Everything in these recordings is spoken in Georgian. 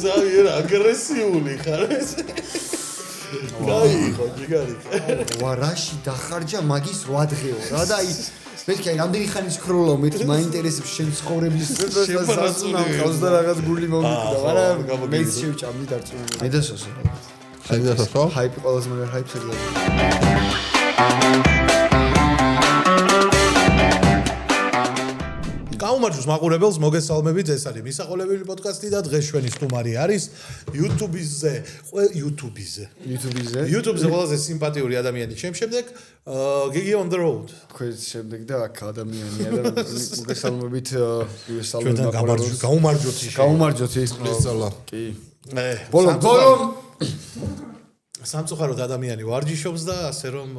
ზავიერ აგრესიული ხარ ეს. გაიხო, ჯიგარი. ვარაში დახარჯა მაგის 8 დღეო რა და აი მეთქი რამდენი ხანის ქროლო მეთქი მაინტერესებს შენ ცხოვრების შესაძლოა ყავს და რაღაც გული მომიკვდა მაგრამ მეც შევჭამდი დარწმუნებული მე და სოსო ჰაიპი ყველაზე მაგარ ჰაიპს ეგ გაუმარჯოს მაყურებელს მოგესალმებით ეს არის მისაყოლებელი პოდკასტი და დღეს ჩვენი სტუმარი არის YouTube-ზე ყველაზე სიმპათიური ადამიანი ჩემ შემდეგ Gigi on the road თქვენ შემდეგ და აქ ადამიანია და მოგესალმებით გაუმარჯოთ ის სწავლა კი ბოლო სამწუხაროდ ადამიანი ვარჯიშობს და ასე რომ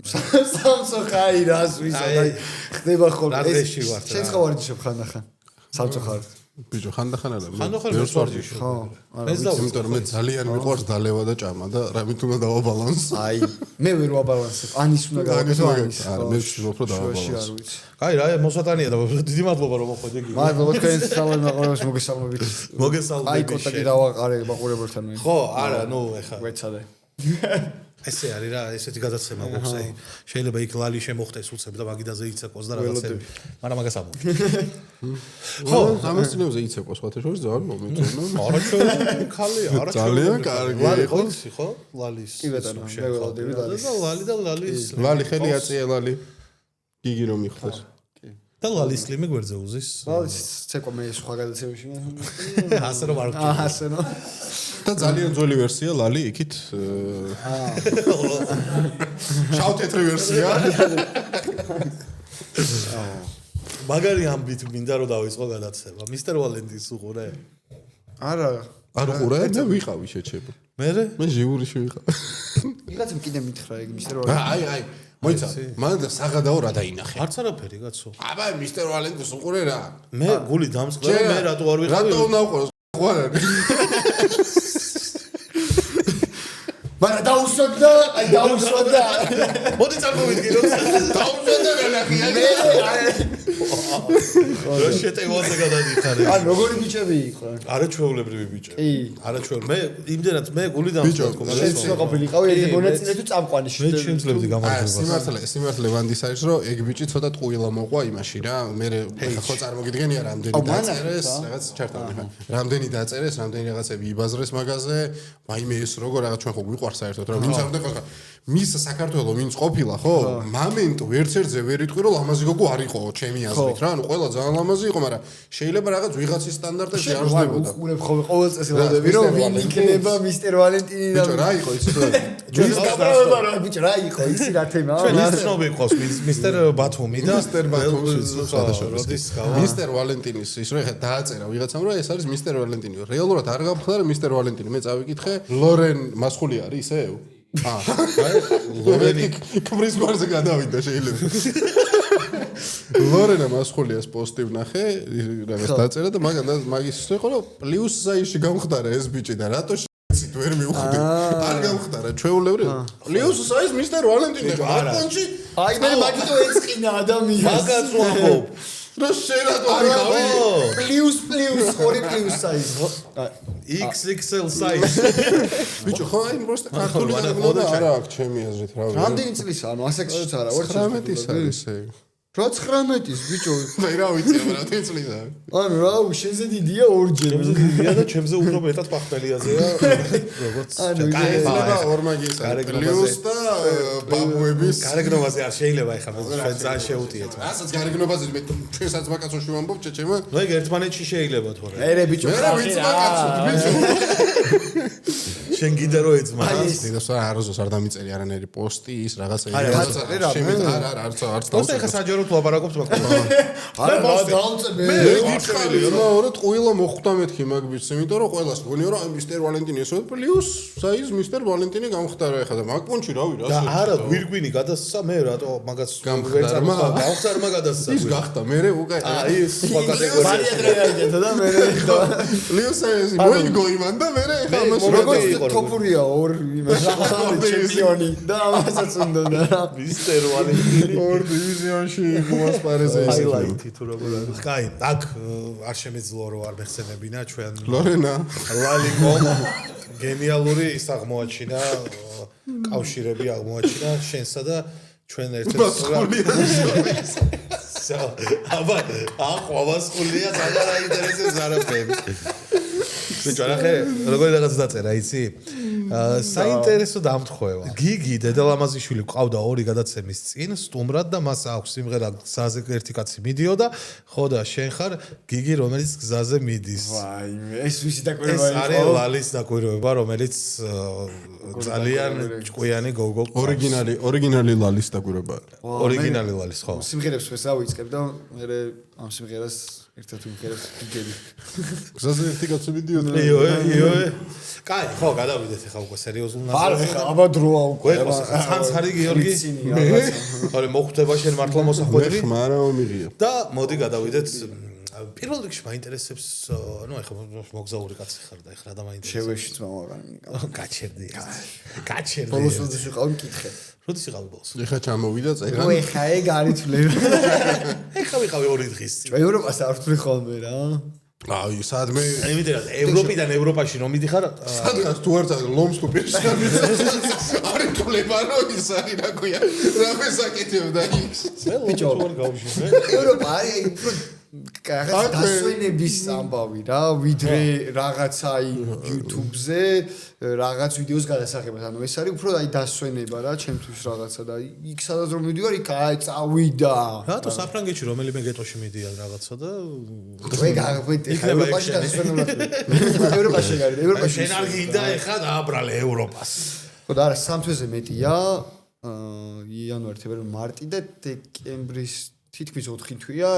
სამწუხარი რას ვისაუბრე ხდება ხოლმე ეს შენ ხო ვარჯიშობ ხანდახან სამწუხაროდ ბიჭო ხანდახან არა ხანდახან ვერ ვარჯიშობ ხო იმიტომ რომ მე ძალიან მიყვარს დალევა და ჭამა და რამით უნდა დავაბალანს აი მე ვერ ვაბალანსებ ანის უნდა გავაკეთო ანის არა მე ვშობ რომ დავაბალანს კაი რა მოსატანია და დიდი მადლობა რომ მოხვედე გიგი მადლობა თქვენ სალამ მაყურებელს მოგესალმებით აი კონტაქტი დავაყარე მაყურებელთან ხო არა ნუ ეხა ვეცადე ესე არის რა ესეთი გადაცემა გვაქვს აი შეიძლება იქ ლალი შემოხტეს უცებ და მაგიდაზე იცეკოს და რაღაცები მაგრამ მაგას ამბობ ხო ამასინებზე იცეკოს ხოთე შორის ძალიან მომიწონა არა ჩვენ ხალია არა ძალიან კარგი იყო ხო ლალის კი ბატონო მე ველოდები ლალის და ლალის ლალი ხელი აწია ლალი გიგი რომ იხდეს და ლალის ლიმე გვერდზე უზის ლალის ცეკვა მე სხვა გადაცემაში ასე რომ არ ასე რომ და ძალიან ძველი ვერსია ლალი იქით შავ-თეთრი ვერსია მაგარი ამბით მინდა რომ დავიწყო გადაცემა მისტერ ვალენტინს უყურე არა არ უყურე მე ვიყავი შეჩება მე ჟიურიში ვიყავ ვიღაცამ კიდე მითხრა ეგ მისტერ ვალენტინს აი მოიცა მან და საღადაო რა დაინახე არც არაფერი კაცო აბა მისტერ ვალენტინს უყურე რა მე გული დამსყრა მე რატო არ ვიყავი რატო უნდა უყუროს ხო არა მაგრამ დაუშვდა აი დაუშვდა მოდი წამოვიდგინე რომ დაუშვდა განახია რა შეტევაზე გადადიხარე ან როგორი ბიჭები იყვნენ არაჩვეულებრივი ბიჭები კი არაჩვეულ მე იმდენად მე გული დამსყრა შენ ცოტა ყოფილიყავი ეს მონაწილე თუ წამყვანი მე შემძლებდი გამარჯვებას სიმართლე ვანდის არის რომ ეგ ბიჭი ცოტა ტყუილა მოყვა იმაში რა მე ხო წარმოგიდგენია რამდენი დაწერეს რაღაც ჩარტანი რამდენი დაწერეს რამდენი რაღაცები იბაზრეს მაგაზე მაიმე ეს როგორ რაღაც ჩვენ ხო გვიყვარს საერთოდ რა ვინც არ უნდა ყო მის საქართველოს ვინც ყოფილა ხო მომენტ ვერცერთზე ვერ იტყვი რომ ლამაზი გოგო არ იყო ჩემი აზრით რა ანუ ყველა ძალიან ლამაზი იყო მაგრამ შეიძლება რაღაც ვიღაცის სტანდარტებში არ ვждებოდა უყურებ ხოლმე ყოველ წელს ელოდები რომ ვინ იქნება მისტერ ვალენტინი და ბიჭო რა იყო ის ჯუს გაბრალება რა ბიჭო რა იყო ისი რა თემაა ჩვენ ასნობი ყავს მისტერ ბათუმი და მისტერ ბათუმი მისტერ ვალენტინის ის რომ ეხა დააწერა ვიღაცამ რომ ეს არის მისტერ ვალენტინი რეალურად არ გამხდარა მისტერ ვალენტინი მე წავიკითხე ლორენ მასხული არის ისევ ლორენი კვრის გვარზე გადავიდა შეიძლება ლორენა მასხულიას პოსტი ვნახე რაღაც დაწერა და მაგის იყო რომ პლუს საიში გამხდარა ეს ბიჭი და რატო შეცით ვერ მივხვდი არ გამხდარა ჩვეულებრივ პლუს საის მისტერ ვალენტინი არა აი მე მაგითო ეწყინა ადამიანს მაგაც ვამბობ რა შენადო არ გავი პლუს ორი პლუს საიზ XXL size ბიჭო ხო აი просто ქართული და არა აქვს ჩემი აზრით რა ვიცი რამდენი წლისაა ანუ ასაკშიც არა 19-ის არის ეგ რა 19-ის ბიჭო მე რა ვიცი რამდენი წლისა ანუ რა შენზე დიდია ორჯერ ჩემზე დიდია და ჩემზე უფრო მეტად პახტელიაზეა როგორც შეიძლება ორმაგის პლუს და ბაბუების გარეგნობაზე არ შეიძლება ეხლა მე ძალიან შეუტიეთ რასაც გარეგნობაზე მე ჩვენსაც მაკაცოში ვამბობ ჩეჩემა ნუ ეგ ერთმანეთში შეიძლება თორე ერე ბიჭო რა ვიცი მაკაცო ბიჭო შენ გიდა რო ეძმას დიდოს არაზოს არ დამიწერი არანაირი პოსტი ის რაღაცა არა არც არც და ეხა საჯაროდ ლაპარაკობთ მაგრამ არა დაუწებე მე გიჩხარი რა ორი ტყუილა მოხვდა მეთქი მაგ ბიჭს იმიტომ რომ ყველას გონიო რომ მისტერ ვალენტინი ესო პლუს საიზ მისტერ ვალენტინი გამხდარა ეხა და მაგ პუნჩი რა ვირა და არა გვირგვინი გადასცა მე რატო მაგას გავხსარმა გადასცა ის გახდა მე უკვე აი სხვა კატეგორია მარიადრეა და მე პლუს საიზ მოიგო იმან და მე ეხა მას როგორც თოპურია ორ იმაში ჩემპიონი და ამასაც უნდა და მისტერ ვალენტინი ორ დივიზიონში მოსპარეზე ის ჰაილაითი თუ როგორ არის. კაი, აქ არ შემეძლო რომ არ მეხსენებინა ჩვენ ლორენა ლალიკომ გენიალური ის აღმოაჩინა კავშირები აღმოაჩინა შენსა და ჩვენ ერთ-ერთ აბა აყვავას ხულია საგარა ინტერესებს არაფერი ბიჭო ნახე როგორი რაღაც დაწერა იცი საინტერესო დამთხოვება გიგი დედალამაზიშვილი ყავდა 2 გადაცემის წინ სტუმრად და მას აქვს სიმღერა გზაზე ერთი კაცი მიდიოდა ხო და შენ ხარ გიგი რომელიც გზაზე მიდის ვაიმე ეს ვისი დაკვირვება ეს არის ლალის დაკვირვება რომელიც ძალიან ჭკვიანი გოგო ორიგინალი ლალის დაკვირვება ორიგინალი ლალის ხო სიმღერებს ვესავიწყებ და მე ამ სიმღერას ერთად ვიმღერებ გიგები გზაზე ერთი კაცი მიდიოდა იო კაი ხო გადავიდეთ ახლა უკვე სერიოზულ ნაზარზე არა აბა დროა უკვე ცანცარი გიორგი ხარი მოხვდება შენ მართლა მოსახვედრი მაგრამ მომიღია და მოდი გადავიდეთ პირველ რიგში მაინტერესებს ნუ ახლა მოგზაური კაცი ხარ და ახლა და მაინტერესებს შევეშიც მამაგანი გაჩერდი ბოლოს როდის ვიყავ მკითხე როდის იყავი ბოლოს ეხა ჩამოვიდა წერა ო ეხა ეგ არის თვლები ეხა ვიყავი 2 დღის წინ ევროპას არ ვთვლი ხოლმე რა აი სადმე იმედია ევროპიდან ევროპაში რომ მიდიხარ სადღაც თუ არ წავალ ლომს თუ პირში არის თვლება რომ ის არის რა ქვია რა საკეთებდა ის ბიჭო არ გავუშვი ევროპა არის რაღაც დასვენების ამბავი რა ვიდრე რაღაცა YouTube-ზე რაღაც ვიდეოს გადასახებას ანუ ეს არის უფრო აი დასვენება რა ჩემთვის რაღაცა და იქ სადაც რომ მივიდივარ იქ აი წავიდა რატო საფრანგეთში რომელიმე გეტოში მიდიან რაღაცა და ვე გაგვეთე ევროპაში დასვენებულად ევროპაში გარდა ევროპაში შენ არ გინდა ეხლა დააბრალე ევროპას ხო და არა სამთვეზე მეტია იანვარი თებერვალი მარტი და დეკემბრის თითქმის 4 თვეა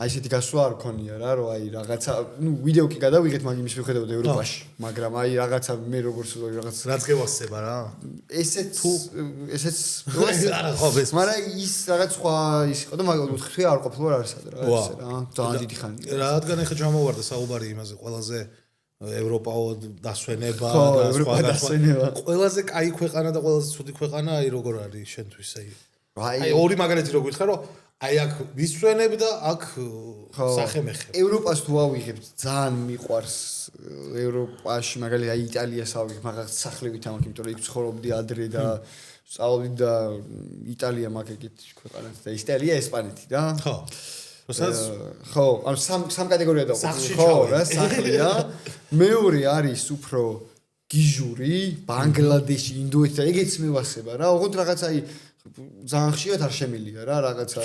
აი ესეთი გასვლა არ ქონია რა რომ აი რაღაცა ნუ ვიდეო კი გადავიღეთ მაგ იმის მიხედავთ ევროპაში მაგრამ აი რაღაცა მე როგორც რაღაც რაც გევასება რა ესეც არა ხო ეს მაგრამ ის რაღაც სხვა ის იყო და მაგ 4 თვე არ ყოფილა არ არის რა ეს რა ძალიან დიდი ხანია რადგან ახლა ჩამოვარდა საუბარი იმაზე ყველაზე ევროპაო დასვენება და სხვა დასვენება ყველაზე კაი ქვეყანა და ყველაზე ცუდი ქვეყანა აი როგორ არის შენთვის აი ორი მაგალითი რო გითხარ რომ აი აქ ვისვენებ და აქ სახემეხებ. ევროპას თუ ავიღებთ ძალიან მიყვარს ევროპაში მაგალითად აი იტალიას ავიღებ მაგას სახლივით ამაკ იმიტომ რომ იქ ცხოვრობდი ადრე და სწავლობდი და იტალია მაგ ეგეთი ქვეყანაა და იტალია ესპანეთი რა. ხო. ხო, ანუ სამ კატეგორია დავყავ. ხო, რა სახლი რა. მეორე არის უფრო გიჟური, ბანგლადეში, ინდოეთი და ეგეც მევასება რა. ოღონდ რაღაც აი ძალიან ხშირად არ შემილია რა რაღაცა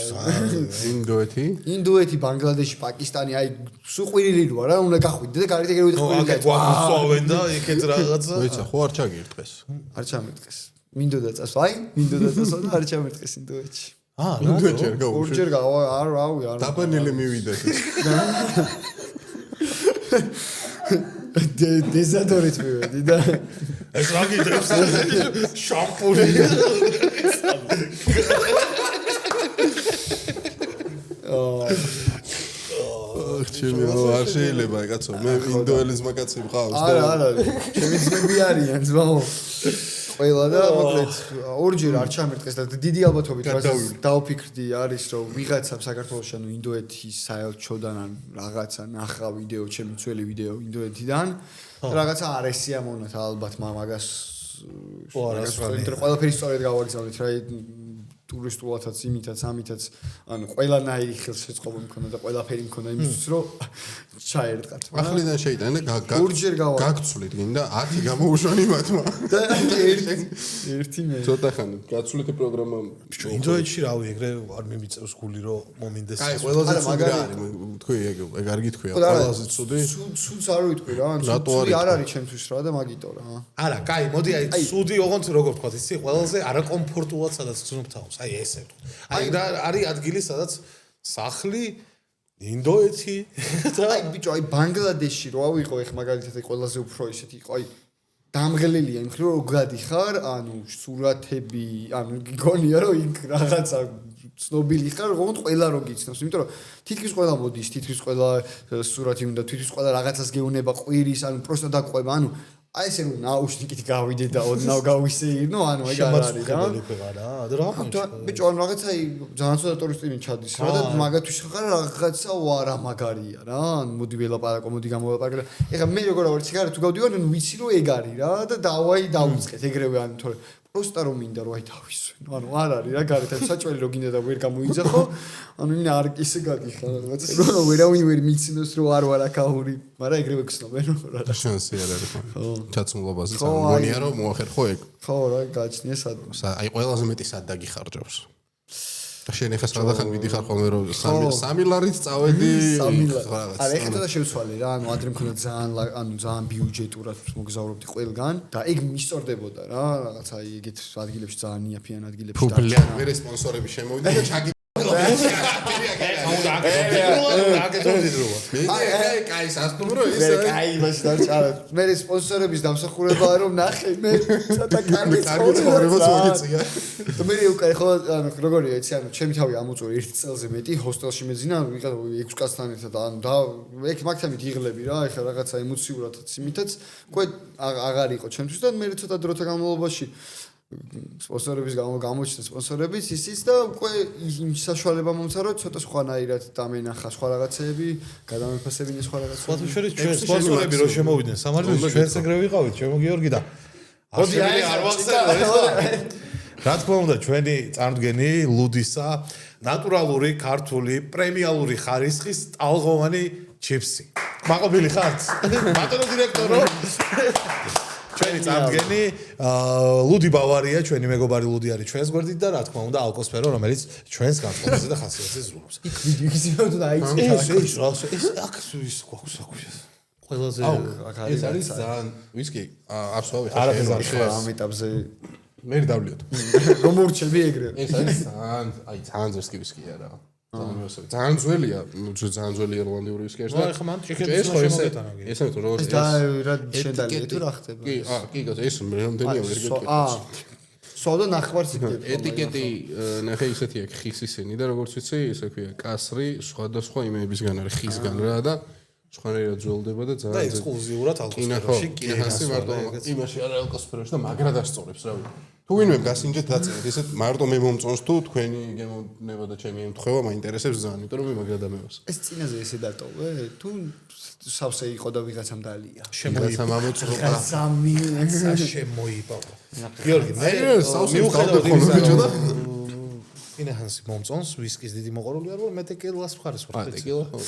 ინდოეთი ბანგლადეში პაკისტანი აი სუყვირილი როა რა უნდა გახვიდე და გარეთ ეგრე ვიტყვი რა გვაგვსვავენ და იქეთ რაღაცა ვიცი ხო არ ჩაგირტყეს არ ჩამირტყეს მინდოდა წასვა აი მინდოდა წასვა და არ ჩამირტყეს ინდოეთში ინდოეთში არ გავუშვი ორჯერ გავა არ დაბანილი მივიდეთ დეზადორით მივედი და ეს რა გიდრებს შამპუნი ჩემი არ შეიძლება კაცო მე ინდოელის მაგაცი მყავს და არა ჩემი ძმები არიან ძმაო ყველა და მოკლედ ორჯერ არ ჩამირტყეს და დიდი ალბათობით დავფიქრდი არის რომ ვიღაცამ საქართველოს ანუ ინდოეთის საელჩოდან ან რაღაცა ნახა ვიდეო ჩემი ძველი ვიდეო ინდოეთიდან რაღაცა არ ესიამოვნათ ალბათ მაგას ყველაფერი სწორედ გავაგზავნეთ რა ტურისტულათაც იმითაც ამითაც ანუ ყველანაირი ხელშეწყობა მქონდა და ყველაფერი მქონდა იმისთვის რომ ჩაერტყათ ახლიდან შეიტანა და ორჯერ გაგცვლით გინდა 10 გამოუშვან იმათმა და ერთი მე ცოტა ხანი გაცვლითი პროგრამა ინდოეთში რავი ეგრე არ მიმიწევს გული რომ მომინდეს აი ყველაზე ცუდი არის თქვი ეგ არ გითქვია ყველაზე ცუდი ცუდს არ ვიტყვი რა ანუ ცუდი არ არის ჩემთვის რა და მაგიტო რა არა კაი მოდი აი ცუდი ოღონდ როგორ თქვა ისი ყველაზე არაკომფორტულად სადაც გზნობთავს აი ესე ვთქვა. აი და არის ადგილი სადაც სახლი ინდოეთი და აი ბიჭო აი ბანგლადეში რო ავიღო ეხ მაგალითად ყველაზე უფრო ისეთი იყო აი დამღლელია იმ ხრივ რომ გადიხარ ანუ სურათები ანუ გიგონია რომ იქ რაღაცა ცნობილი ხარ ოღონდ ყველა რო გიცნობს იმიტომ რომ თითქოს ყველა მოდის თითქოს ყველა სურათი უნდა თითქოს ყველა რაღაცას გეუნება ყვირის ანუ პროსტა დაყვება ანუ აი ესე რომ ნაუშნიკით გავიდე და ოდნავ გავისეირნო, ანუ ეგ არ არის რა. შემაწყობილი ქვეყანა, რა. ბიჭო, ანუ რაღაცა ძალიან ცოტა ტურისტები ჩადის რა და მაგათთვის ხარ რაღაცა ვარა მაგარია რა. ანუ მოდი ველაპარაკო, მოდი გამოველაპარაკო. ეხლა მე როგორ ვარ ციგარი თუ გავდივარ, ანუ ვიცი რომ ეგ არის რა და დავაი დავიწყეთ ეგრევე ანუ თორე просто რომ მინდა რომ აი დავისვენო. ანუ არ არის რა გარეთ აი საჭველი რო გინდა და ვერ გამოიძახო, ანუ ინა არ ისე გაგიხარ რაღაცა რომ ვერავინ ვერ მიცინოს რომ არ ვარ აქაური, მაგრამ ეგრევე გცნობენ რა. შანსი არ არის ხო? ჩაცმულობაზე სამგონია რომ მოახერხო ეგ. ხო რა, გაჩნია სად. აი ყველაზე მეტი სად დაგიხარჯავს. და შენ ეხა სადახან მიდიხარ ხოლმე რომ 3 ლარით წავედი რაღაც. არა, ეხლა და შევცვალე რა, ანუ ადრე მქონდა ძალიან ბიუჯეტურად მოგზაურობდი ყველგან და ეგ მისწორდებოდა რა, რაღაც აი ეგეთ ადგილებში ძალიან იაფიან ადგილებში და მე სპონსორები შემოვიდა და ჩაგი კაი სასტუმრო ისე კაი მას დარჩა მე სპონსორების დამსახურებაა რომ ნახე მე ცოტა კარგი ცხოვრებას მოგიწია და მე უკაი ხო ანუ როგორია იცი ანუ ჩემი თავი ამოწური 1 წელზე მეტი ჰოსტელში მეძინა ვიღა 6 კაცთან ერთად ანუ და ეგ მაგთამით იღლები რა ეხლა რაღაცა ემოციურადაც იმითაც უკვე აღარ იყო ჩემთვის და მე ცოტა დროთა განმავლობაში სპონსორების გამოჩნდა სპონსორების ისიც და უკვე იმ საშუალება მომცა რომ ცოტა სხვანაირად დამენახა სხვა რაღაცეები, გადამეფასებინა სხვა რაღაცეები. სხვათა შორის ჩვენ სპონსორები რო შემოვიდნენ სამართლით ჩვენც ეგრევე ვიყავით, ჩემო გიორგი და მოდი აი არ ვახსენე. რა თქმა უნდა ჩვენი წარმოდგენი ლუდისა ნატურალური ქართული პრემიალური ხარისხის ტალღოვანი ჩიფსი. მაყობილი ხართ? ბატონო დირექტორო ჩვენი წარმოდგენი ლუდი ბავარია, ჩვენი მეგობარი ლუდი არის ჩვენს გვერდით და რა თქმა უნდა ალკოსფერო, რომელიც ჩვენს განწყობაზე და ხასიათზე ზრუნავს. იქ ვიდეო ისევ თუ დაიწყე. ეს აქ ის გვაქვს საქმე. ყველაზე ეს არის ძალიან ვისკი აფსოვი ხარ ამ ეტაპზე მე დავლიოთ. რომ ურჩები ეგრე. ეს არის ძალიან ზერსკი ვისკია რა. ძალიან ძველია, ძალიან ძველი ირლანდიური ვისკი არის და ეხლა მან ჭიქების შემოგეტანა. ეს არის როგორ ეს და რა შედალია თუ რა ხდება? კი, ეს რამდენია ვერ გეტყვი. სოდა ნახვარს იქნება. ეტიკეტი ნახე ისეთი აქვს ხის ისინი და როგორც ვიცი, ესე ქვია, კასრი სხვადასხვა იმეებისგან არის ხისგან რა და სხვანაირად ძველდება და ძალიან და ექსკლუზიურად ალკოსფეროში კინახასი მარტო იმაში არა ალკოსფეროში და მაგრა დასწორებს რა ვიცი. თუ ვინმე გასინჯეთ დაწერეთ ესეთ მარტო მე მომწონს თუ თქვენი გემოვნება და ჩემი ემთხვევა მაინტერესებს ძალიან, იმიტომ რომ მე მაგრა დამევას. ეს წინაზე ესე დატოვე თუ სავსე იყო და ვიღაცამ დალია. შემოიცა მამოწრობა. სამი შემოიპა. გიორგი, მე მიუხედავად იმისა და ინახანსი მომწონს ვისკის დიდი მოყოლული არ ვარ, მე ტეკილას მხარეს ვარ. ტეკილა ხო.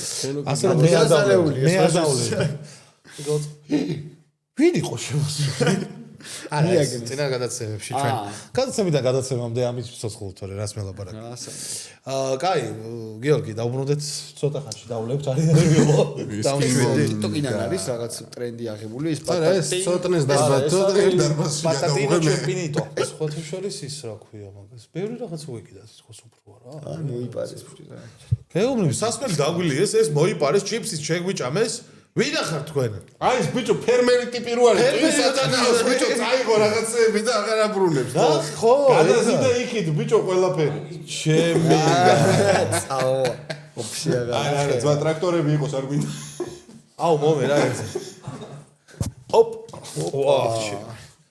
ასე რომ მე აზაული. ვინ იყო შემოსული? არა, წინა გადაცემებში ჩვენ. გადაცემიდან გადაცემამდე ამის ცოცხლ თორე რას მელაპარაკე. კაი, გიორგი, დაუბრუნდეთ ცოტა ხანში დავლებთ არის მიყო. დავშვიდეთ. ტოკინან არის რაღაც ტრენდი აღებული ის არა, ეს ცოტნეს დაბათო და ერთ დარბაზში პატატინო ჩემპინიტო. ეს ხოთი შორის ის რა ქვია მაგას. ბევრი რაღაც უეკიდას ხოს უფრო რა. მოიპარეს ფშტი. გეუბნები, სასმელი დაგვილიეს ეს მოიპარეს ჩიფსის შეგვიჭამეს. ვინა ხარ თქვენ? აი ეს ბიჭო ფერმერი ტიპი რო არის. ის ატანავს ბიჭო წაიღო რაღაცეები და აღარ აბრუნებს. ხო, გადაზიდა იქით ბიჭო ყველაფერი. ჩემი აო. ოფში აღარ. არა, ძმა ტრაქტორები იყოს არ გვინდა. აუ მომე რა ეს. ოპ. ვაუ.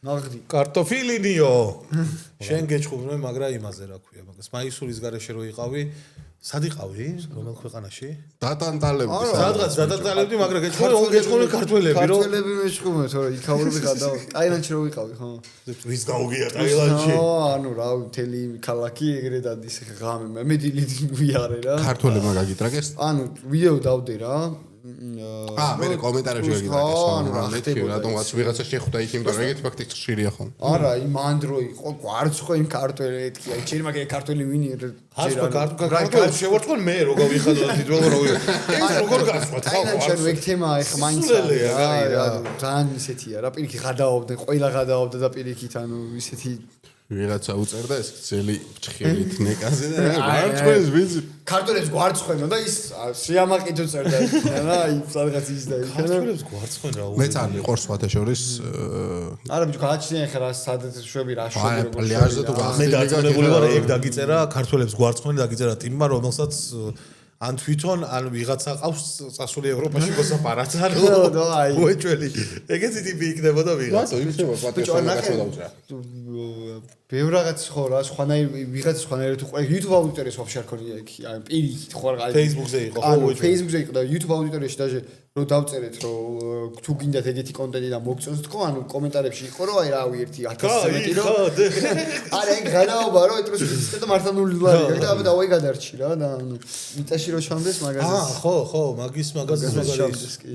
ნაღდი. კარტოფილინიო. შენ გეჩხუბნე, მაგრამ იმაზე რა ქვია მაგას. მაისურის გარეშე რო იყავი, სად იყავი? რომელ ქვეყანაში? დატანტალებდი. სადღაც დატანტალებდი, მაგრამ გეჩხუბნე ქართველები რო. ქართველები მეშხუბნე, თორე იქაურები გადავა. ტაილანდში რო ვიყავი, ხო? ვის გაუგია ტაილანდში? ანუ რა, მთელი ქალაქი ეგრე დადის ღამე. მე დილით ვიარე რა. ქართველებმა გაგიტრაკეს? ანუ ვიდეო დავდე რა. მე კომენტარებში გაგიტრაკეს. ანუ რა მეთქი, რატომაც ვიღაცა შეხვდა იქ, იმიტომ რომ ეგეთი ფაქტი ხშირია ხო? არა, იმ ანდრო იყო, გვარც ხო იმ ქართველი ეთქი. აი, ჩემ მაგე ქართველი ვინი ახლა ქართველი შევარწყვენ მე რო გავიხადო თითოეულ რო ვიყო. ეს როგორ გასვათ ხო? ტაილანდში ეგ თემა ახლა მაინც რა, ძალიან ისეთია რა, პირიქით გადაავდნენ, ყველა გადაავდა და პირიქით ანუ ისეთი ვიღაცა უწერდა ეს ძელი ფჩხილით ნეკაზე და მარწყვენს ვიცი. ქართველებს გვარცხვენო და ის სიამაყით უწერდა რა, აი სადღაც ის და იქ. ქართველებს გვარცხვენ რა. მე ძალიან მიყვარს სხვათა შორის არა ბიჭო, გააჩნია ხა რა სადაც შვები რა შვები აი პლიაჟზე თუ მე დაწუნებული ვარ ეგ დაგიწერა ქართველებს გვარცხვენ დაგიწერა ტიმმა რომელსაც ან თვითონ ან ვიღაცა ყავს წასული ევროპაში გოსაპარად ანუ უეჭველი ეგეთი ტიპი იქნებოდა ვიღაცა რატო იქნება პატრიოტი დაუჭრა ბევრ რაღაც ხო რა სხვანაირი ვიღაცა სხვანაირი თუ YouTube აუდიტორიას ვაფშე არ ქონია იქ ან პირიქით ხო რა Facebook-ზე იყო ხო უეჭველი Facebook-ზე იყო და YouTube აუდიტორიაში დაჟე რო დავწერეთ რომ თუ გინდათ ეგეთი კონტენტი და მოგწონს თქო ანუ კომენტარებში იყო რომ აი რავი ერთი 1000-ზე მეტი რომ არა ეგ განაობა რომ ეტყვის სისტემა მართლა $0 და აბა დავაი გადარჩი რა და ანუ მიწაში რო ჩამდეს მაგაზეს ხო მაგის მაგაზეს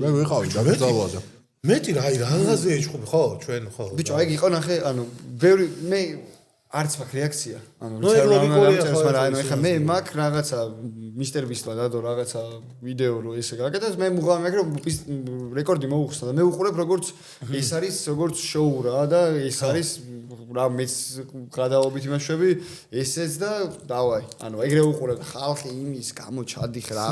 მე ვიყავი და ვწავლოდა მეტი რა აი რაღაცზე ეჭხობი ხო ჩვენ ხო ბიჭო ეგ იყო ნახე ანუ ბევრი მე არც მაქვს რეაქცია ანუ მაგრამ ანუ ეხლა მე მაქვს რაღაცა მისტერ ბისტლა დადო რაღაცა ვიდეო რო ესე გაკეთეს მე მუღამი მაქვს რომ რეკორდი მოუხსნა და მე უყურებ როგორც ეს არის როგორც შოუ რა და ეს არის რა მეც გადაობით იმაშვები ესეც და დავაი ანუ ეგრე უყურებ ხალხი იმის გამო ჩადიხ რა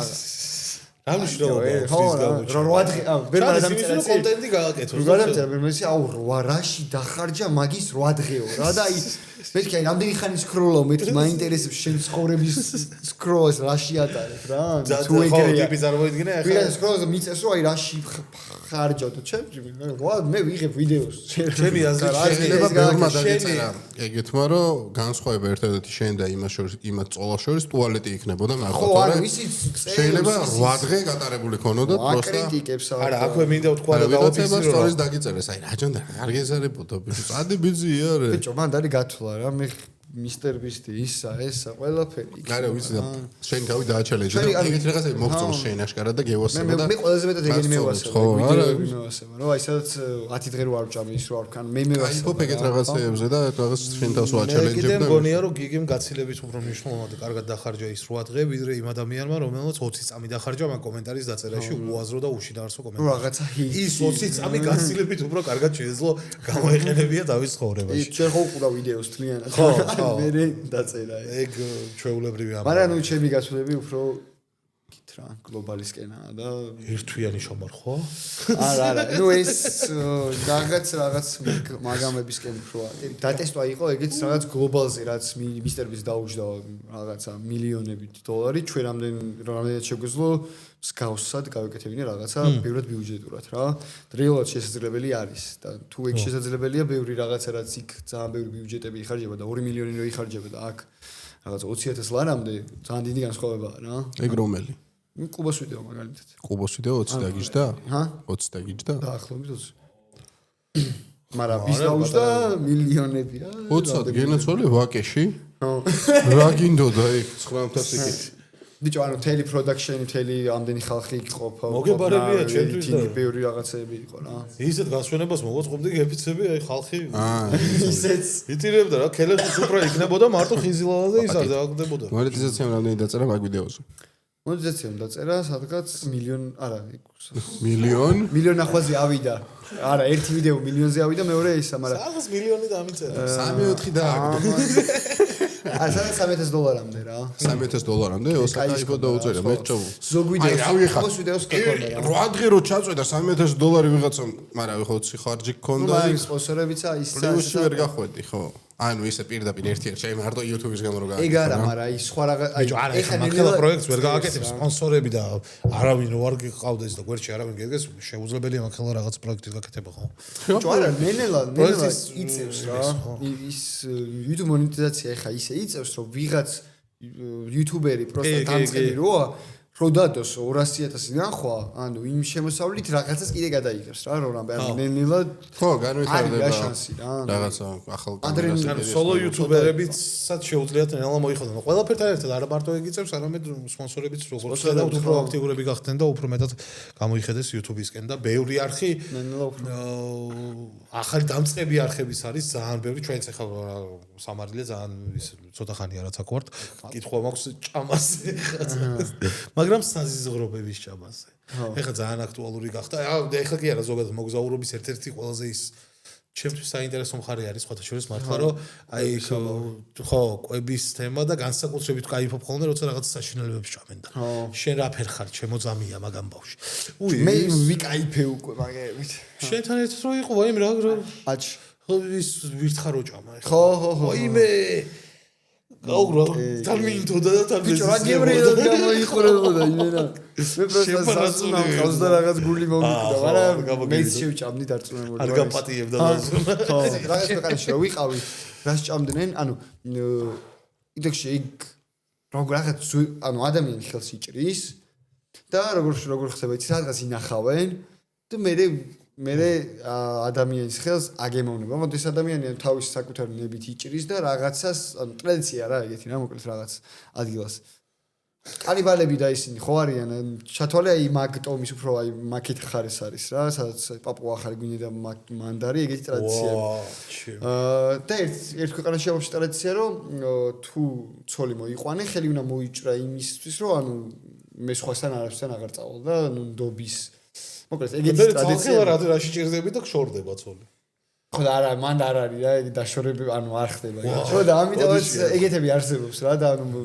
ამიშროა ხო რა როადღი ვერ გადამწერა კონტენტი გააკეთო რო გადამწერა მე აუ რაში დახარჯა მაგის 8 დღეო რა და აი მეთქი აი რამდენი ხანი სკროლო მეთქი მაინტერესებს შენ ცხოვრების სკროლს რაში ატარებ რა თუ ეგრეა ტიპი წარმოიდგინე ახლა ვიღაც სკროლს მიწეს რომ აი რაში ხარჯავ და მე ვიღებ ვიდეოს ჩემი აზრით შეიძლება ბევრმა დაგეწერა ეგეთმა რომ განსხვავება ერთადერთი შენ და იმას შორის იმას წოლას შორის ტუალეტი იქნებოდა მაგრამ შეიძლება 8 დღე გატარებული ქონოდა პროსტა კრიტიკებს არა აქვე მინდა ვთქვა და დავაფიქსირო სტორის დაგეწერეს აი რაჯონდა არ გეზარებოდა ბიჭო წადი ბიძია რა ბიჭო მან დარი გათვლა რა მე მისტერ ბისტი ისა ესა ყველაფერი არა ვიცი და შენ გავი დააჩელეჯე და ეგეთ რაღაცები მოგწონს შენ აშკარად და გევასება და მე ყველაზე მეტად ეგენი მევასება ვიდეოები მევასება რომ აი სადაც 10 დღე რო არ ვჭამე ის რო არ ვქან მე მევასება აი ფოფ ეგეთ რაღაცეებზე და რაღაც შენ თავს ვაჩელეჯებ და მე მგონია რომ გიგიმ გაცილებით უფრო მნიშვნელოვანად კარგად დახარჯა ის 8 დღე ვიდრე იმ ადამიანმა რომელმაც 20 წამი დახარჯა მაგ კომენტარის დაწერაში უაზრო და უშინაარსო კომენტარი რაღაცა ის 20 წამი გაცილებით უფრო კარგად შეეძლო გამოეყენებია თავის ცხოვრებაში ის შენ ხო უყურა ვიდეოს თლიანად ხო მე დაწერა ეგ ჩვეულებრივი ამბავი მაგრამ ნუ ჩემი გასვლები უფრო გით რა გლობალისკენაა და ერთვიანი შამარხვა არა ნუ ეს რაღაც მაგამებისკენ უფრო დატესტვა იყო ეგეც რაღაც გლობალზე რაც მისტერ ბის დაუჯდა რაღაცა მილიონებით $, ჩვენ რამდენად შეგვეძლო მსგავსად გავეკეთებინე რაღაცა ბევრად ბიუჯეტურად რა რეალურად შესაძლებელი არის და თუ ეგ შესაძლებელია ბევრი რაღაცა რაც იქ ძალიან ბევრი ბიუჯეტები იხარჯება და 2 მილიონი რო იხარჯება და აქ რაღაც 20,000 ლარამდე ძალიან დიდი განსხვავებაა რა ეგ რომელი კუბოს ვიდეო მაგალითად კუბოს ვიდეო 20 დაგიჯდა 20 დაგიჯდა დაახლოებით 20 მაგრამ ის დაუჯდა მილიონებია 20 გენაცვალე ვაკეში რა გინდოდა ეგ 900 იქით ბიჭო ანუ თელი პროდაქშენი თელი ამდენი ხალხი იყოფა მოგებარებია ჩემთვის და ბევრი რაღაცები იყო რა ისეთ გასვენებას მოგოწყობდი გეფიცები აი ხალხი ისეც იტირებდა რა ქელებს უფრო იქნებოდა მარტო ხიზილავაზე ის არ დააგდებოდა მონეტიზაციამ რამდენი დაწერა მაგ ვიდეოზე მონეტიზაციამ დაწერა სადღაც მილიონ არა მილიონ ნახვაზე ავიდა არა ერთი ვიდეო მილიონზე ავიდა მეორე ისა მაგრამ სადღაც მილიონი დამიწერა 3-4 დააგდო $300,000-მდე რა $300,000-მდე ოსაკაიფო დაუწერა მე ჩავ ზოგ ვიდეოს ვიდეოს გქონდა რა 8 დღე რო ჩაწვედა $300,000 ვიღაცამ მაგრამ ხო ხარჯი გქონდა აი სპონსორებიცა ის პლუსი ვერ გახვედი ხო ანუ ისე პირდაპირ ერთ-ერთ შეი მარტო YouTube-ის გამო რო გააკეთე ეგ არა მაგრამ აი სხვა რაღაც აი ეხლა მაგხელა პროექტს ვერ გააკეთებ სპონსორები და არავინ რო არ გიყავდეს და გვერდში არავინ გედგეს შეუძლებელია მაგხელა რაღაც პროექტის გაკეთება ხო ბიჭო არა ნელა იწევს რა ის YouTube მონეტიზაცია ეხლა ისე იწევს რომ ვიღაც YouTuber-ი პროსტა დამწყები როა რო დადოს 200,000 ნახვა, ანუ იმ შემოსავლით რაღაცას კიდე გადაიღებს რა, რომ ნელა ხო, განვითარდება. არის შანსი რა. რაღაცა ახალ კამერას. სოლო YouTuber-ებიცაც შეუძლიათ ნელა მოიხოდონ. ყველაფერთან ერთად არა მარტო ეგ იწევს, არამედ სპონსორებიც როგორც და უფრო აქტიურები გახდნენ და უფრო მეტად გამოიხედეს YouTube-ისკენ და ბევრი არხი ახალი დამწყები არხების არის ძალიან ბევრი ჩვენც ახლა სამარილე ძალიან ის ცოტა ხანია რაც აქ ვართ. კითხვა მაქვს ჭამაზე მაგრამ საზიზღრობების ჭამაზე. ეხლა ძალიან აქტუალური გახდა. ეხლა კი არა ზოგადად მოგზაურობის ერთ-ერთი ყველაზე ის ჩემთვის საინტერესო მხარე არის სხვათა შორის მართლა რომ აი ხო კვების თემა და განსაკუთრებით кайფობ ხოლმე როცა რაღაც საშინელებებს ჭამენ და შენ რა ფერ ხარ ჩემოძამია მაგამ ბავშვი. მე ვიკაიფე უკვე მაგებით. შენთან ერთად რო იყო ვაიმე რა აჩ ხო ის ვირთხარო ჭამა ეხლა. ხო. ვაიმე გაუგრა თან მიინთოდა და თან ბიჭო რა გებრიელ გამოიყურებოდა იმენა მე პროსტა სასუნა ყავს და რაღაც გული მომიკდა მაგრამ მეც შევჭამდი დარწმუნებული არ გაპატიებდა დასუნა რაღაც ქვეყანაში რა ვიყავი რა სჭამდნენ ანუ იდექში იქ რაღაც ანუ ადამიანი ხელს იჭრის და როგორ ხდება იცი რაღაც ინახავენ და მე ადამიანის ხელს აგემოვნება. მოდი ეს ადამიანი თავის საკუთარი ნებით იჭრის და რაღაცას, ანუ ტრადიცია რა, ეგეთი რა, მოკლედ რაღაც ადგილას. კანიბალები და ისინი ხო არიან, ჩათვალე აი მაგტომის უფრო აი მაკეთ ხარეს არის რა, სადაც პაპუა ხარი გვინდა და მანდარი, ეგეთი ტრადიციები. და ერთ ქვეყანაში აქვს ტრადიცია, რომ თუ ცოლი მოიყვანე, ხელი უნდა მოიჭრა იმისთვის, რომ ანუ მე სხვასთან არასთან აღარ წავალ და ნუ ნდობის მოკლედ ეგეთი ტრადიცია რაში ჭირდები და გშორდება ცოლი. ხო და არა მან არ არის რა ეგ დაშორები ანუ არ ხდება ეგ. ხო და ამიტომაც ეგეთები არსებობს რა და ანუ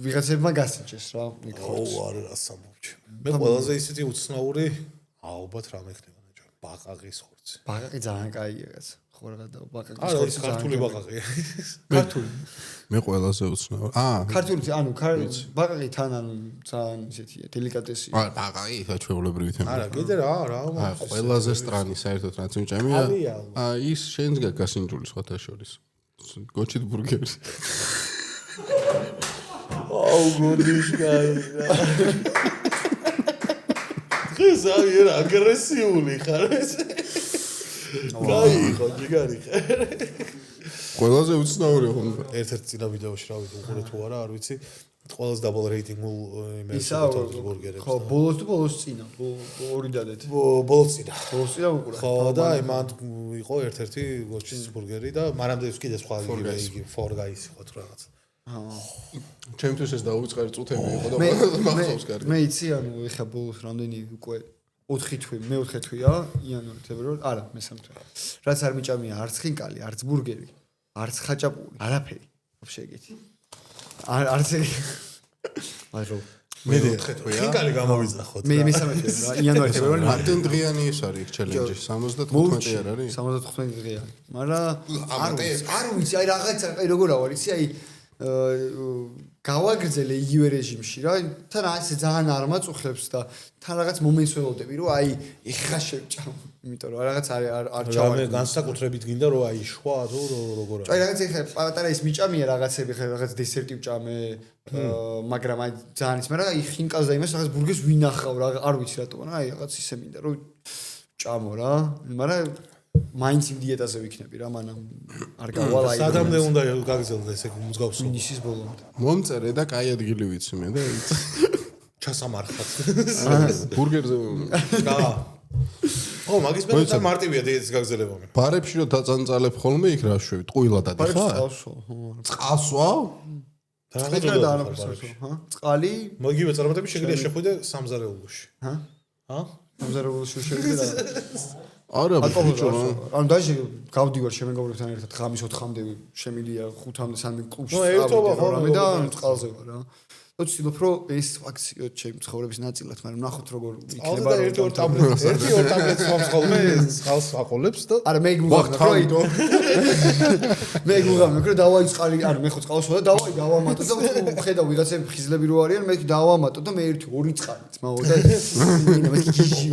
ვიღაცებმა გასიჭეს რა იქ ხო. არა რა სამოვჩი. მე ყველაზე ისეთი უცნაური ალბათ რამე ხდება ნაჯა. ბაყაყის ხორცი. ბაყაყი ძალიან კაია კაც. ხო რა და ბაყაყის ხორცი. არა ის ქართული ბაყაყია. ქართული. მე ყველაზე უცნაური. ქართული ანუ ბაყაყი თან ანუ ძალიან ისეთია დელიკატესია. არა ბაყაყი საჩვეულებრივი თემა. არა კიდე რა ყველაზე სტრანი საერთოდ რაც მჭამია. ის შენს გასინჯული სხვათა შორის. გოჩით ბურგერი. აუ გოდიშკაი რა. ხესავი რა აგრესიული ხარ ეს. კაი ხო ჯიგარი ხარ. ყველაზე უცნაური ხომ ერთ-ერთ წინა ვიდეოში რა ვიცი უყურე თუ არა არ ვიცი ყველაზე დაბალ რეიტინგულ იმერს ბურგერებს ხო ბოლოს თუ ბოლოს წინა ორი დადეთ ბოლოს წინა უყურე ხო და აი მან იყო ერთ-ერთი გოჩის ბურგერი და მარამდე კიდე სხვა იგი Four Guys იყო თუ რაღაც ჩემთვის ეს დაუწყარი წუთები იყო და მახსოვს კარგი მე იცი ანუ ეხა ბოლოს რამდენი უკვე 4 თვე მე-4 თვეა იანვარი თებერვალი არა მე-3 თვე რაც არ მიჭამია არც ხინკალი არც ბურგერი არც ხაჭაპური არაფერი ვაფშე ეგეთი არც ეგეთი მაგრამ მე 4 თვეა ხინკალი გამოვიძახ ხო მე მე-3 თვე რა იანვარი თებერვალი ამდენ დღიანი ის არის ჩელენჯი 75 არ არის 75 დღეა მაგრამ არ ვიცი აი რაღაცა აი როგორ ავარ იცი აი გავაგრძელე იგივე რეჟიმში რა თან ასე ძალიან არ მაწუხებს და თან რაღაც მომენტს ველოდები რომ აი ეხა შევჭამ იმიტომ რომ რაღაც არ ჩავარ მე განსაკუთრებით გინდა რომ აი შვა თუ როგორ არის აი რაღაც ეხა პატარა ის მიჭამია რაღაცები ხა რაღაც დესერტი ვჭამე მაგრამ აი ძალიან ის მაგრამ აი ხინკალს და იმას რაღაც ბურგერს ვინახავ რა არ ვიცი რატო რა აი რაღაც ისე მინდა რომ ჭამო რა მაგრამ მაინც იმ დიეტაზე ვიქნები რა მანამ არ გავალ აი სადამდე უნდა გაგზელდა ესე მსგავსო ნიშის ბოლომდე მომწერე და კაი ადგილი ვიცი მე და ჩასამარხად ბურგერზე და ო მაგის მე და მარტივია დიეტის გაგზელება მე ბარებში რომ დაწანწალებ ხოლმე იქ რა შვევი ტყუილა დადიხარ წყალსვა და წყალი მოგივე წარმატები შეგიძლია შეხვიდე სამზარეულოში ჰა სამზარეულოში შეგიძლია არა ბიჭო ანუ დაჟე გავდივარ შემეგობრებთან ერთად ღამის 4-მდე შემილია 5-მდე სანამ კლუბში ავდივარ და წყალზე ვარ რა ვცდილობ რომ ეს აქციო ჩემი ცხოვრების ნაწილად მაგრამ ნახოთ როგორ იქნება რა ერთი ორ ტაბლეტს მომსხოლმე წყალს აყოლებს და არა მე გუღამნებ რომ მე გუღამნებ რომ დავაი წყალი ანუ მე ხო წყალს ვარ და დავამატო და ხედავ ვიღაცები ხიზლები რო არიან მე დავამატო და მე ერთი ორი წყალი ძმაო და მე გიჟი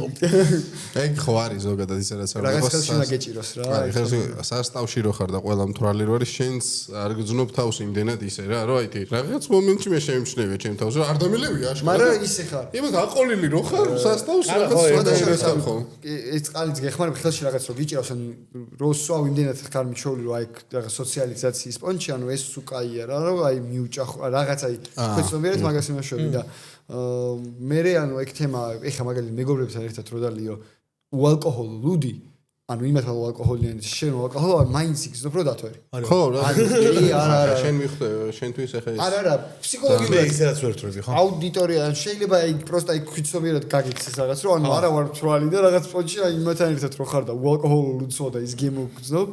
ეგ ხო არის ზოგადად ისე რაც არ რაღაც ხელში უნდა გეჭიროს რა აი ხელში სასტავში რო ხარ და ყველა მთვრალი რო არის შენს არ გძნობ თავს იმდენად ისე რა რომ აი რაღაც მომენტში მე შემჩნევი ჩემ თავზე არ დამილევია აშკარად მაგრამ ისე ხარ იმას აყოლილი რო ხარ სასტავს რაღაც სხვადასხვა ხო ეს წყალიც გეხმარება ხელში რაღაც რო გიჭირავს ან რო სვავ იმდენად ხარ მიჩოვლი რომ აი რაღაც სოციალიზაციის პონჩი ანუ ეს უკაია რა რომ აი მიუჭახ რაღაც აი ფეცნობიერად მაგას იმაშვები და მე ანუ ეგ თემა ეხა მაგალითად მეგობრებთან ერთად რო დალიო უალკოჰოლური ანუ იმათ ალკოჰოლიანი შენ ალკოჰოლი მაინც იგზნობ რომ დათვერი ხო რა არა შენ მიხვდე შენთვის ახლა ეს არა ფსიქოლოგიურად ისედაც ვერთვები ხო აუდიტორია შეიძლება აი პროსტა აი ქვითსობიერად გაგიქცეს რაღაც რომ ანუ არა ვარ თვალი და რაღაც პონჩი აი იმათთან ერთად რო ხარ და ალკოჰოლური ცოდა ის გემო გზნობ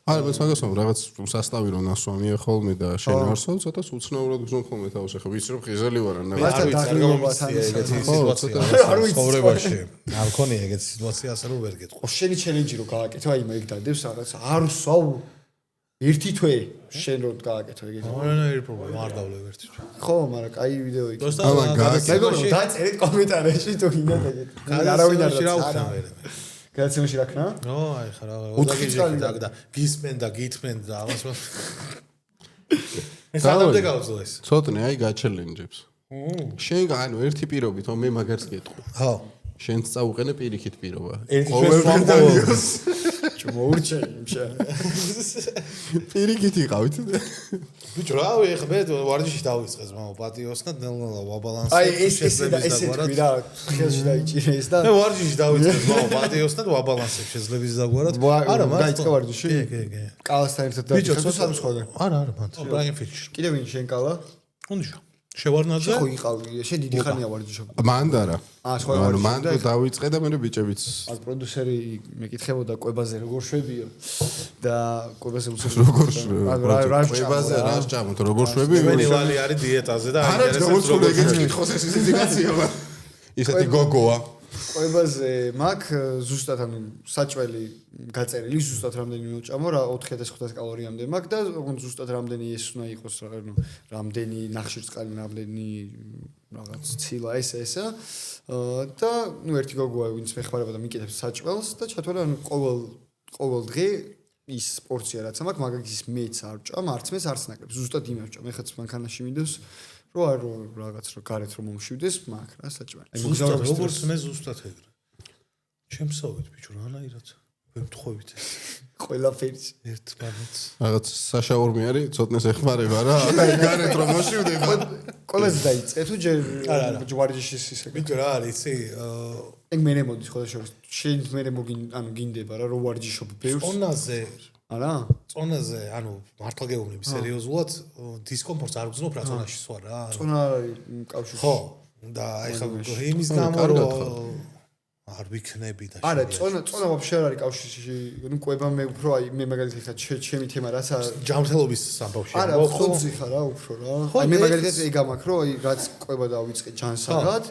არა მე მაგასო რაღაც სასტავი რო ნასვამია ხოლმე და შენ არსო ცოტა უცნაურად გზნობ ხოლმე თავს ახლა ვიცი რომ ხიზელი ვარ ან არ ვიცი ეგეთი სიტუაცია არ ვიცი ცხოვრებაში არ ქონია ეგეთი სიტუაცია ასე რომ ვერ გეტყვი შენი ჩელენჯი რო გააკეთო აი მე ეგ დადევს რაღაც არ ვსვავ ერთი თვე შენ რო გააკეთო ეგ. არანაირი პრობლემა არ დავლევ ერთი თვე. ხო, მაგრამ კაი ვიდეო იქ. დოსტა დაწერეთ კომენტარებში თუ გინდათ ეგეთ. არავინ არ რა. გადაცემაში რა ქნა? ო, აი ხა რა. ოდაგიჟე და გისმენ და გითმენ და ამას. ეს ადამდე გავძლო ეს. ცოტნე აი გაჩელენჯებს. შენ ანუ ერთი პირობით მე მაგარს გეტყვი. ხო. შენ წაუყენე პირიქით პირობა. ყოველდღიოს. ჩმოურჩე იმშა. პირიქით იყავით. ბიჭო რა ვიხ მე ვარჯიში დავიწყეს მამა პატიოს და ნელ-ნელა ვაბალანსე. აი ეს თქვი რა ხელში დაიჭირე ეს და მე ვარჯიში დავიწყეს მამა პატიოს და ვაბალანსე შეძლებს დაგვარად. არა მაგრამ დაიწყე ვარჯიში? კი. კალასთან ერთად ბიჭო და სამსხვადან. არა მანდ. ბრაიან ფიჩ. კიდევ ვინ შენ კალა? უნდიშა. შევარნაძე? ხო იყავი, შენ დიდი ხანია ვარჯიშობ. მანდ არა. სხვა ვარჯიში. მანდ დავიწყე და მე ბიჭებიც. აქ პროდიუსერი მეკითხებოდა კვებაზე როგორ შვებიო და კვებაზე როგორ კვებაზე რა სჭამოთ როგორ შვები? მენი ლალი არის დიეტაზე და აინტერესებს როგორ ეგეთ კითხოს ეს ინდიკაციაა. ისეთი გოგოა. კვებაზე მაგ ზუსტად ანუ საჭველი გაწერილი ზუსტად რამდენი მოჭამო რა 4500 კალორიამდე მაგ და ზუსტად რამდენი ეს უნდა იყოს რა ნუ რამდენი ნახშირწყალი რამდენი რაღაც ცილა ესა და ნუ ერთი გოგოა ვინც მეხმარება და მიკეთებს საჭველს და ჩათვალე ანუ ყოველ დღე ის პორცია რაც მაგ მაგის მეც არ ჭამ არც მეც არც ნაკლებს ზუსტად იმას ჭამ ეხაც მანქანაში მიდევს რო რაღაც რო გარეთ რომ მომშვიდეს მაგ რა საჭველი აი მოგზაურობს როგორც მე ზუსტად ეგრე ჩემსავით ბიჭო რანაირად ვემთხოვით ეს ყველაფერი ერთმანეთს რაღაც საშაურმი არის ცოტნეს ეხმარება რა გარეთ რომ მოშვიდება ყველაზე დაიწყე თუ ჯერ ვარჯიშის ისე ბიჭო რა არის იცი ეგ მე მოდის ხოლმე შენ მე ანუ გინდება რა რო ვარჯიშობ ბევრს წონაზე არა წონაზე ანუ მართლა გეუბნები სერიოზულად დისკომფორტს არ გძნობ რა წონაში სვა რა წონა არის კავშირში ხო და აი ხა იმის გამო რომ არ ვიქნები და არა წონა ვაფშე არ არის კავშირში ნუ კვება მე უფრო აი მე მაგალითად ჩემი თემა რაც ჯანმრთელობის სამბავში არა ხოძი ხარ რა უფრო რა აი მე მაგალითად ეგ ამაკ რო აი რაც კვება დავიწყე ჯანსაღად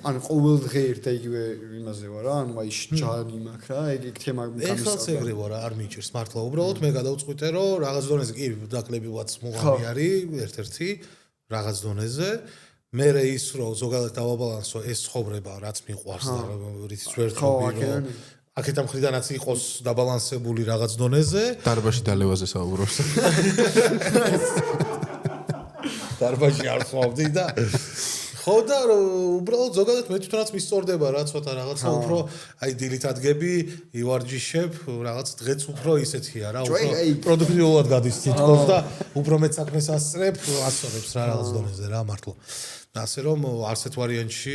ანუ ყოველ დღე ერთ იგივე იმაზე ვარ რა ანუ აი ჯანი მაქვს რა ეგ თემა გამისწავლა ეგრე ვარ არ მიჭირს მართლა უბრალოდ მე გადავწყვიტე რომ რაღაც დონეზე კი დაკლებივაც მოგამი არის ერთ-ერთი რაღაც დონეზე მე ის რომ ზოგადად დავაბალანსო ეს ცხოვრება რაც მიყვარს და რითიც ვერ თხოვი რომ აქეთ ამ ხრიდანაც იყოს დაბალანსებული რაღაც დონეზე დარბაში დალევაზე საუბრობს დარბაში არ ხვავდი და ხო და უბრალოდ ზოგადად მე თვითონაც მისწორდება რა ცოტა რაღაცა უფრო აი დილით ადგები ივარჯიშებ რაღაც დღეც უფრო ისეთია რა უფრო პროდუქტიულად გადის თითქოს და უფრო მეც საქმეს ასწრებ ასწორებს რა რაღაც დონეზე რა მართლა ასე რომ არსეთ ვარიანტში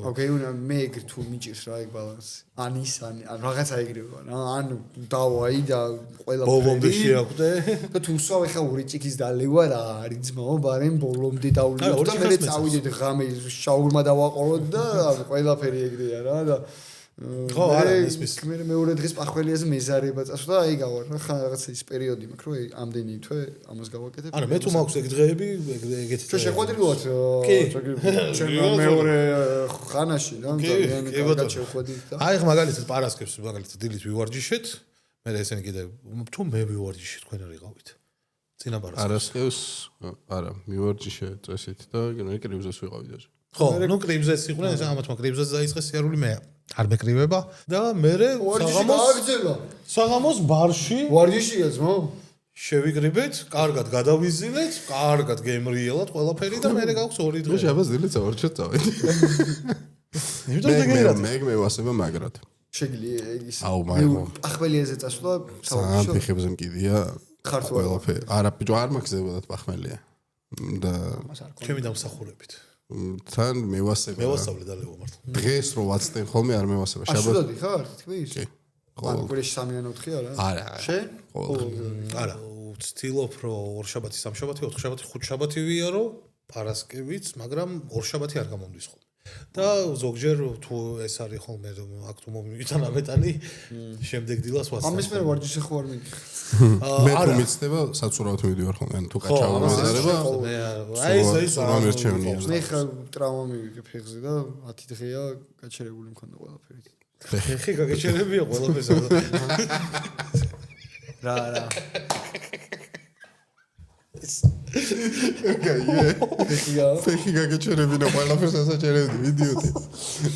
ოკეი მე ეგ თუ მიჭირს რა ეგ ბალანსი ანის ან რაღაცა ეგრევა რა ანუ დავაი და ყველა ბოლომდე შეაკვდე და თუ სულ ხა ორი ჭიქის დალევა რა არის ძმაო ბარემ ბოლომდე დავლევ და მე წავიდეთ ღამე შაურმა დავაყოლოთ და ყველაფერი ეგრეა რა და ხო არა ისმის მე მეორე დღეს პახველიაზე მეზარება წასვლა და აი გავარ რა ხა რაღაცა ის პერიოდი მაქვს რომ ამდენი თვე ამას გავაკეთებ არა მე თუ მაქვს ეგ დღეები ეგეთი თუ შეხვედრილოთ ჩვენ მეორე ხანაში რა ძალიან კარგად შევხვედრით და აი ხა მაგალითად პარასკევს მაგალითად დილით ვივარჯიშეთ მე ესენი კიდე თუ მე ვივარჯიშე თქვენ არ იყავით წინა პარასკევს არა მივარჯიშე წესით და მე კრივზეს ვიყავი და ხო ნუ კრივზეს იყვნენ ეს ამათ მაგრივზეს დაიწყეს სიარული მე არ მეკრივება და მე საღამოს ბარში ვარჯიშია ძმო შევიკრიბეთ, კარგად გადავიზილეთ, კარგად გემრიელად ყველაფერი და მე გაქვს 2 დღე. შაბას დილით წავარჩეთ წავედი. მე მევასება მაგრად. შეგიძლია ის. აუ მაგო. პახმელიაზე წასვლა საუბრობ. ფეხებზე მკიდია. ყველაფერი. არა ბიჭო არ მაგზებოდათ პახმელია. და ჩემი დამსახურებით. თან მევასება. მევასწავლე და ლევო მართლა. დღეს რო ვაცდენ ხოლმე არ მევასება. შაბათი ხარ თქმის? კი. ანუ გულეში 3 ან 4 არა? არა. შე? არა. ვცდილობ რომ 2 შაბათი, 3 შაბათი, 4 შაბათი, 5 შაბათი ვიარო, პარასკევიც, მაგრამ 2 შაბათი არ გამომდის ხოლმე. და ზოგჯერ თუ ეს არის ხოლმე აქ თუ მომივიდან ამეტანი, შემდეგ დილას ვაცდებ. ამის მე ვარჯიშე ხო არ მიგიხ. მე თუ მიცდება საცურავად მივიდივარ ხოლმე, ანუ თუ კაჩავი მეზარება. აი ეს ამერჩევნია. მე ხა ტრავმა მივიღე ფეხზე და 10 დღეა გაჩერებული მქონდა ყველაფერი. ფეხი გაგეჩერებია ყველაფერს. რა ფეხი გაგეჩერებინა ყველაფერს ასაჩერებდი ვიდეოთი.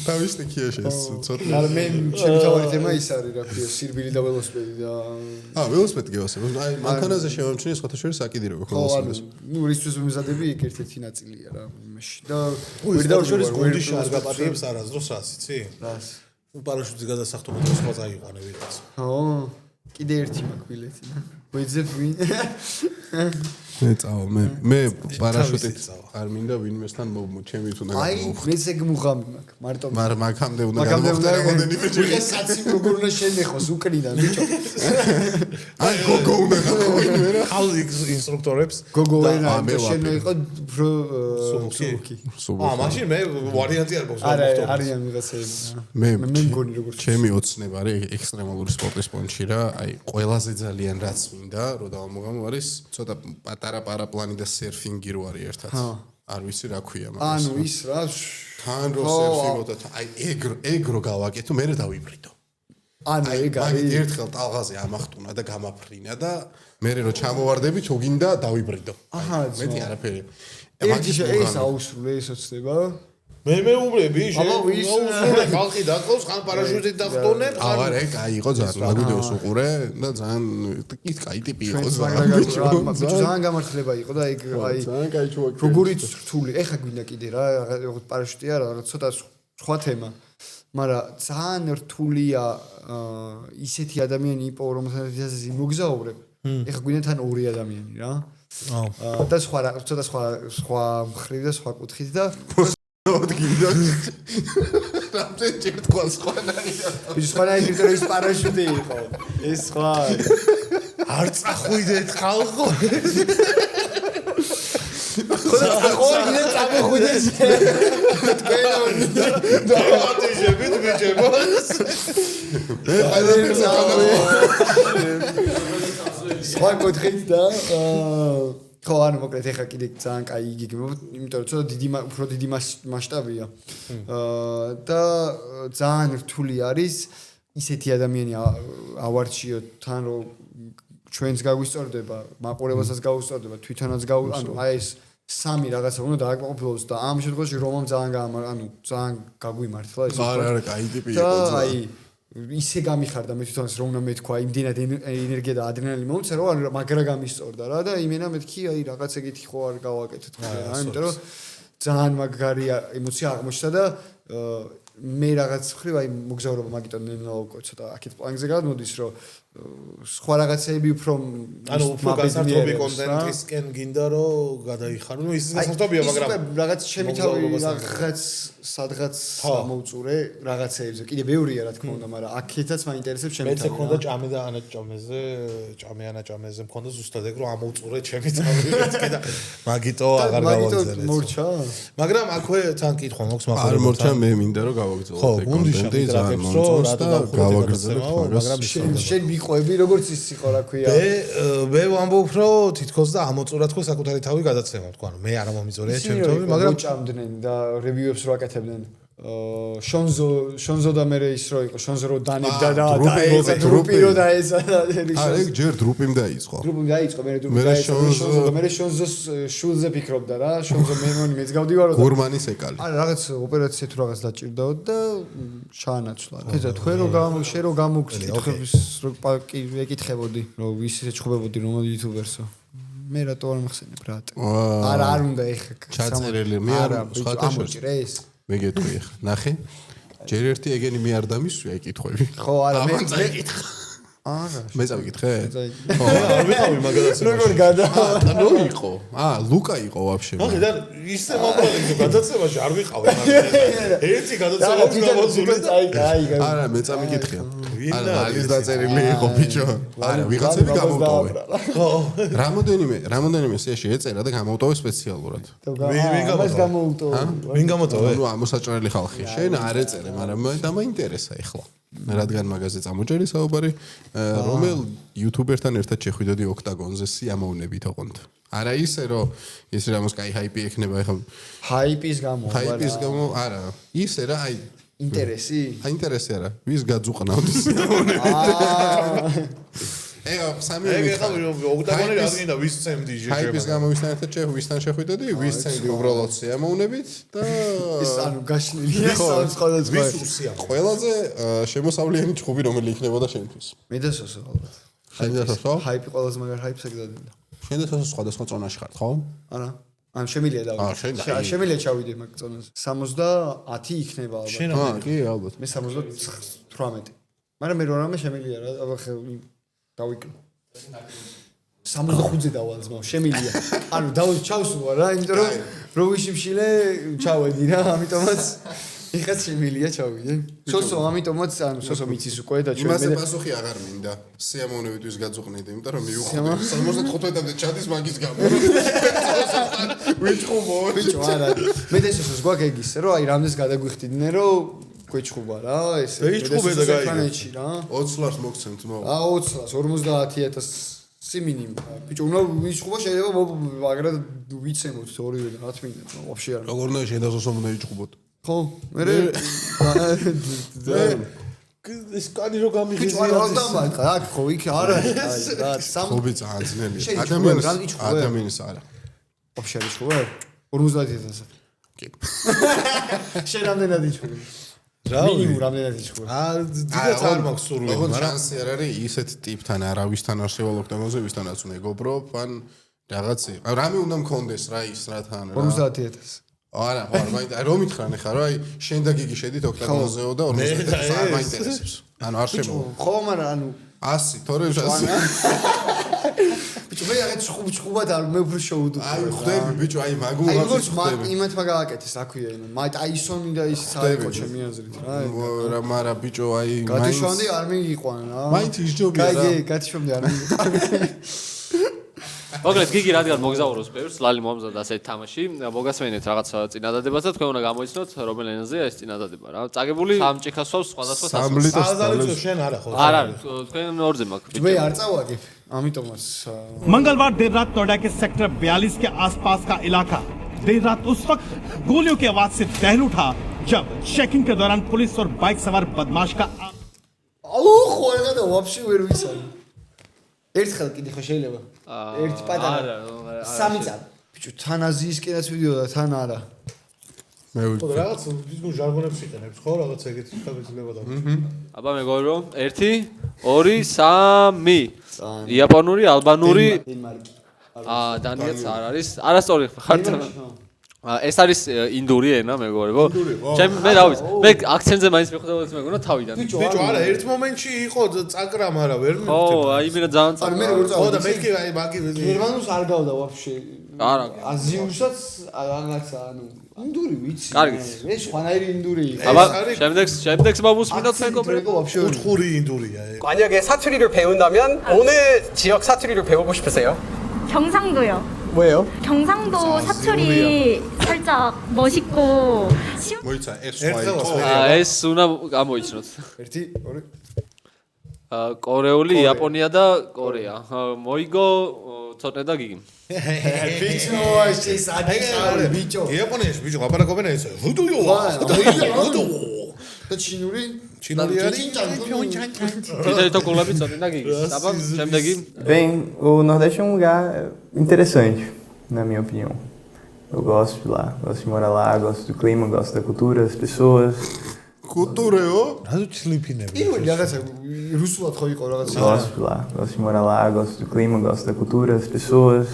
თავისდი ქიაში ეს ცოტა. არა მე ჩემი თავი თემა ის არის რა ქვია სირბილი და ველოსიპედი და ველოსიპედი გევასებ. აი მანქანაზე შევამჩნიე სხვათა შორის საკიდირებო ხოლმე. ნუ რისთვის მიზადები იქ ერთ-ერთი ნაწილია რა იმაში და ვერ დავშორის გუნდში არ გაპატიებს არასდროს რას იცი? რას? პარაშუტის გადასახტობა დროს სხვა წაიყვანე ვიღაც. კიდე ერთი მაქვს ბილეთი. ვეძებ ვინ? მე წავა მე პარაშუტით არ მინდა ვინმესთან ჩემი თუნდა აი მეც ეგ მუღამი მაქვს მარტო მაგრამ მაგამდე უნდა გამოხდე რამოდენიმე ჯერი ეს საცი როგორ უნდა შენეხოს უკრიდან ბიჭო აი გოგო უნდა გავიგე ხალ ინსტრუქტორებს გოგო ენა შენ იყო სუმუკი მაშინ მე ვარიანტი არ მაქვს არა არიან ვიღაცები მე მგონი როგორ ჩემი ოცნება არის ექსტრემალური სპორტის პონჩი რა აი ყველაზე ძალიან რაც მინდა რომ დავამოღამო არის ცოტა პატარა პარაპლანი და სერფინგი რო არის ერთად. არ ვიცი რა ქვია მაგას. ანუ ის რა თან რო სერფინგოთ აი ეგ რო გავაკეთო მე დავიბრიდო. ანუ ეგ არის ერთხელ ტალღაზე ამახტუნა და გამაფრინა და მე რო ჩამოვარდები თუ გინდა დავიბრიდო. მეტი არაფერი. ეს აუსრულე ეს ოცნება მე მეუბნები შეუსრულე ხალხი დაკავს ხან პარაშუტით დახტონებ ხან აღარ ეგ აი იყო ძალიან მაგუდეოს უყურე და ძალიან ის კაი ტიპი იყო ძალიან გამართლება იყო და ეგ აი ძალიან კაი ჩუვაკი როგორიც რთული ეხა გვინდა კიდე რა როგორც პარაშუტი არა რაღაც ცოტა სხვა თემა მაგრამ ძალიან რთულია ისეთი ადამიანი იპოვო რომელსაც იმოგზაურებ ეხა გვინდა თან ორი ადამიანი რა და სხვა ცოტა სხვა მხრივ და სხვა კუთხით და გინდა რამდენი ჯერ თქვა სხვანაირად ის სხვანაირად რომ ის პარაშუტი იყო ეს სხვა არ წახვიდეთ ხალხო ხოდი წამოხვიდეს თქვენ დავატიჟებით ბიჭებო სხვა კუთხით და ხო ანუ მოკლედ ეხა კიდე ძალიან კაი იგიგება იმიტომ რომ ცოტა უფრო დიდი მასშტაბია და ძალიან რთული არის ისეთი ადამიანი ავარჩიოთ თან რომ ჩვენს გაგვისწორდება მაყურებელსაც გაგვისწორდება თვითონაც ანუ აი ეს სამი რაღაცა უნდა დააკმაყოფილოს და ამ შემთხვევაში რომამ ძალიან გაგვიმართლა ეს არა კაი ტიპი იყო და აი ისე გამიხარდა მე თვითონაც რომ უნდა მეთქვა იმდენად ენერგია და ადრენალინი მომცა რომ მაგრა გამისწორდა რა და იმენა მეთქი აი რაღაც ეგეთი ხო არ გავაკეთეთ რა იმიტომ რომ ძალიან მაგარი ემოცია აღმოჩნდა და მე რაღაც ხრივ აი მოგზაურობა მაგიტომ ნენაოკო ცოტა აქეთ პლანზე გადმოდის რომ სხვა რაღაცები უფრო ანუ უფრო გასართობი კონტენტისკენ გინდა რომ გადაიხარო ნუ ის გასართობია მაგრამ რაღაც ჩემი თავი რაღაც სადღაც ამოვწურე რაღაცეებზე კიდე ბევრია რა თქმა უნდა მაგრამ აქეთაც მაინტერესებს ჩემი თავი მეც მქონდა ჭამე და ანაჭამეზე მქონდა ზუსტად ეგ რომ ამოვწურე ჩემი თავი მეთქე და მაგიტო აღარ გავაგზავნე მორჩა მაგრამ აქვე თან კითხვა მაქვს მაგრამ არ მორჩა მე მინდა რომ გავაგზავნო ეგ კონტენტი ძალიან მომწონს და გავაგზავნებ მაგრამ შენ მიყვები როგორც ის იყო რა ქვია მე ვამბობ რომ თითქოს და ამოწურა თქო საკუთარი თავი გადაცემა თქო ანუ მე არ მომიწორია ჩემი თავი მაგრამ ჭამდნენ და რევიუებს რო აკეთებდნენ შონზო და მე ის რო იყო შონზო რო დანებდა და დრუპი რო დაეცა არა ეგ ჯერ დრუპიმ დაიწყო მე დრუპი დაეცა და მე შონზოს შულზე ფიქრობდა რა შონზო მემონი მეც გავდივარო და გურმანის ეკალი არა რაღაც ოპერაცია თუ რაღაც დაჭირდაო და ჩაანაცვლა ეხლა თქვენ რო შენ რო გამოგკითხებს რო ეკითხებოდი რომ ისე ჩხუბებოდი რომ იუთუბერსო მე რატო არ მახსენებ რა არა არ უნდა ეხა ჩაწერილი მე არ სხვათა ამოჭრეს მე გეტყვი ახლა ნახე ჯერ ერთი ეგენი მე არ დამისვია ეკითხვები ხო არა მე წაიკითხა არა მე წავიკითხე ხო არ ვიყავი მაგალითად როგორ გადა ნუ იყო ლუკა იყო ვაფშე ხო და ისე მომრავლე გადაცემაში არ ვიყავი ერთი გადაცემას გამოსული არა მე წამიკითხია არა ალის დაწერილი იყო ბიჭო არა ვიღაცები გამოვტოვე ხო რამოდენიმე სიაში ეწერა და გამოვტოვე სპეციალურად ვინ გამოვტოვე ნუ მოსაჭრელი ხალხი შენ არ ეწერე მაგრამ და მაინტერესა ეხლა რადგან მაგაზე წამოჭერი საუბარი რომელ იუთუბერთან ერთად შეხვიდოდი ოქტაგონზე სიამოვნებით ოღონდ არა ისე რომ ის რამოს კაი ჰაიპი ექნება ეხლა ჰაიპის გამო არა ისე რა აი ინტერესი? ინტერესი არა ვის გაძუყნავდი სიამოვნებით სამი ოქტაგონი რადგან ვის წემდი ჰაიპის გამოვისთან ერთად ვისთან შეხვიდოდი, ვის წემდი უბრალოდ სიამოვნებით და ეს ანუ გაშლილია სხვადასხვა. ვის უსია. ყველაზე შემოსავლიანი ჭუბი რომელი იქნებოდა შენთვის. მე და სოსო ალბათ. შენ და სოსო? ჰაიპი ყველაზე მაგარ ჰაიპს ეგდადება. შენ და სოსო სხვადასხვა წონაში ხართ, ხო? არა. ან შემილია და შემილია ჩავიდე მაგ წონაზე. 70 იქნება ალბათ. კი, ალბათ. მე 78. მაგრამ მე რამე შემილია რა, აბა ხე დავიკნო. 65-ზე დავალ ძმაო, შემილია. ანუ ჩავსულა რა, იმიტომ რომ პროვიშიმშილე ჩავედი რა, ამიტომაც ეხაც შემილია ჩავიდე. სოსო ამიტომაც ანუ სოსო მიცის უკვე და ჩვენ იმასე პასუხი აღარ მინდა. სიამოვნებით ვის გაძუყნით, იმიტომ რომ მივხვდი 75-მდე ჩადის მაგის გამო. ვიჭხუბო, ბიჭო არა. მე და სოსოს გვაქვს ეგ ისე რომ აი რამდენს გადაგვიხდიდნენ რომ გვეჭხუბა რა ესე. ვეჭხუბე და გაიგე. 20 ლარს მოგცემთ მო. 20 ლარს 50000 სიმინიმ. ბიჭო უნდა ვიჭხუბა შეიძლება მაგრამ ვიცემოთ ორივე რა თქმა უნდა, ვაფშე არა. როგორ უნდა შედასოსო უნდა იჭხუბოთ? ხო, მე ეს კანი რო გამიღიზია. ბიჭო არა დამაკ, აქ ხო იქ არა. აი რა სამ ხობი ძალიან ძნელია. ადამიანის ადამიანის არა. ვაფშე არის ხო? 50000. კი. შენ რამდენად იჭხუბე? მინიმუმ რამდენად იჭხუბე? დიდად არ მაქვს სურვილი, მაგრამ მაგრამ შანსი არ არის ისეთ ტიპთან არავისთან არ შევალ ოქტაგონზე, ვისთანაც უნდა ეგობრობ, ან რაღაც რამე უნდა მქონდეს რა ის რა თან რა. 50000. არა, ხო, მაგრამ რომ ითხრან ახლა რა, აი შენ და გიგი შედით ოქტაგონზეო და 50000 არ მაინტერესებს. ანუ არ შემო. ხო, მაგრამ ანუ 100, თორე 100. ბიჭო მე აღეთ ჭუბად არ მე უფრო შოუდო. აი ხვდები ბიჭო, აი მაგუ აი როგორც იმათ მაგალაკეთეს აქვია იმ ტაისონი და ის საერთო ჩემი აზრით რა. მაგრამ ბიჭო აი გათიშვამდე არ მიიყვან რა. მაინც ისჯობია რა. კაი, გათიშვამდე არ მიიყვან. მოგლეთ გიგი რადგან მოგზაურობს ბევრს, ლალი მომზადდა ასეთი თამაში. მოგასმენეთ რაღაც წინადადებას და თქვენ უნდა გამოიცნოთ რომელ ენაზეა ეს წინადადება რა. წაგებული სამჭიქასვავს სხვადასხვა სამლი და საზალიცო შენ არა ხო? არ არის, თქვენ ორზე მაქვს. მე არ წავაგებ, ამიტომაც मंगलवार देर रात नोएडा के सेक्टर 42 के आसपास का इलाका देर रात उस वक्त गोलियों की आवाज से दहल उठा जब चेकिंग के दौरान पुलिस और बाइक सवार बदमाश का აუ ხო ეგა და ვაფშე ვერ ვიცანი. ერთხელ კიდე ხო შეიძლება? ერთი პატარა. სამი წამი. ბიჭო თან აზიისკენაც ვიდიოდა თან არა. მე ხო რაღაც ის ჟარგონებს იყენებს ხო რაღაც ეგეთი ხალხი და აბა მეგობრებო რომ 1 2 3 იაპონური, ალბანური დანიაც არ არის. არასწორი ხართ. ეს არის ინდური ენა მეგობრებო. ჩემ მე რა ვიცი. მე აქცენტზე მაინც მიხვდებოდი მეგონა თავიდან. ბიჭო არა ერთ მომენტში იყო წაკრა, მაგრამ ვერ ხო, აი მე ძალიან ანუ მე როგორ ხო და წავედი? მე კი აი მაგი გერმანულს არ გავდა ვაფშე. არა. აზიურსაც რაღაცა ანუ ინდური ვიცი. კარგი. მე სხვანაირი ინდური იყო. აბა შემდეგს მომუსმინოთ მეგობრებო. ვაფშე უთხური 인도리야. 만약에 사투리를 배운다면 어느 지역 사투리를 배우고 싶으세요? 경상도요. 왜요? 경상도 사투리 살짝 멋있고 მოიცა ეს ერთხელ სხვა ეს უნდა გამოიცნოთ. 1 2 კორეული, იაპონია და კორეა. მოიგო ცოტნე და გიგი. ბიჭო ეს ადიკარი ბიჭო. იაპონიაში ბიჭო აპარაკობენ ეს. ჰუდუიო. და ჩინური? ჩინური არის? თითო კოლაბი ცოტნე და გიგი. აბა შემდეგი. Bem, o Nordeste é um lugar interessante, na minha opinião. Eu gosto de lá, gosto de morar lá, gosto do clima, gosto da cultura, das pessoas. კულტურეო? რადგან ჩლიფინები? პირველი რაღაცა რუსულად ხო იყო რაღაცა. Gosto de lá, gosto de morar lá, gosto do clima, gosto da cultura, das pessoas.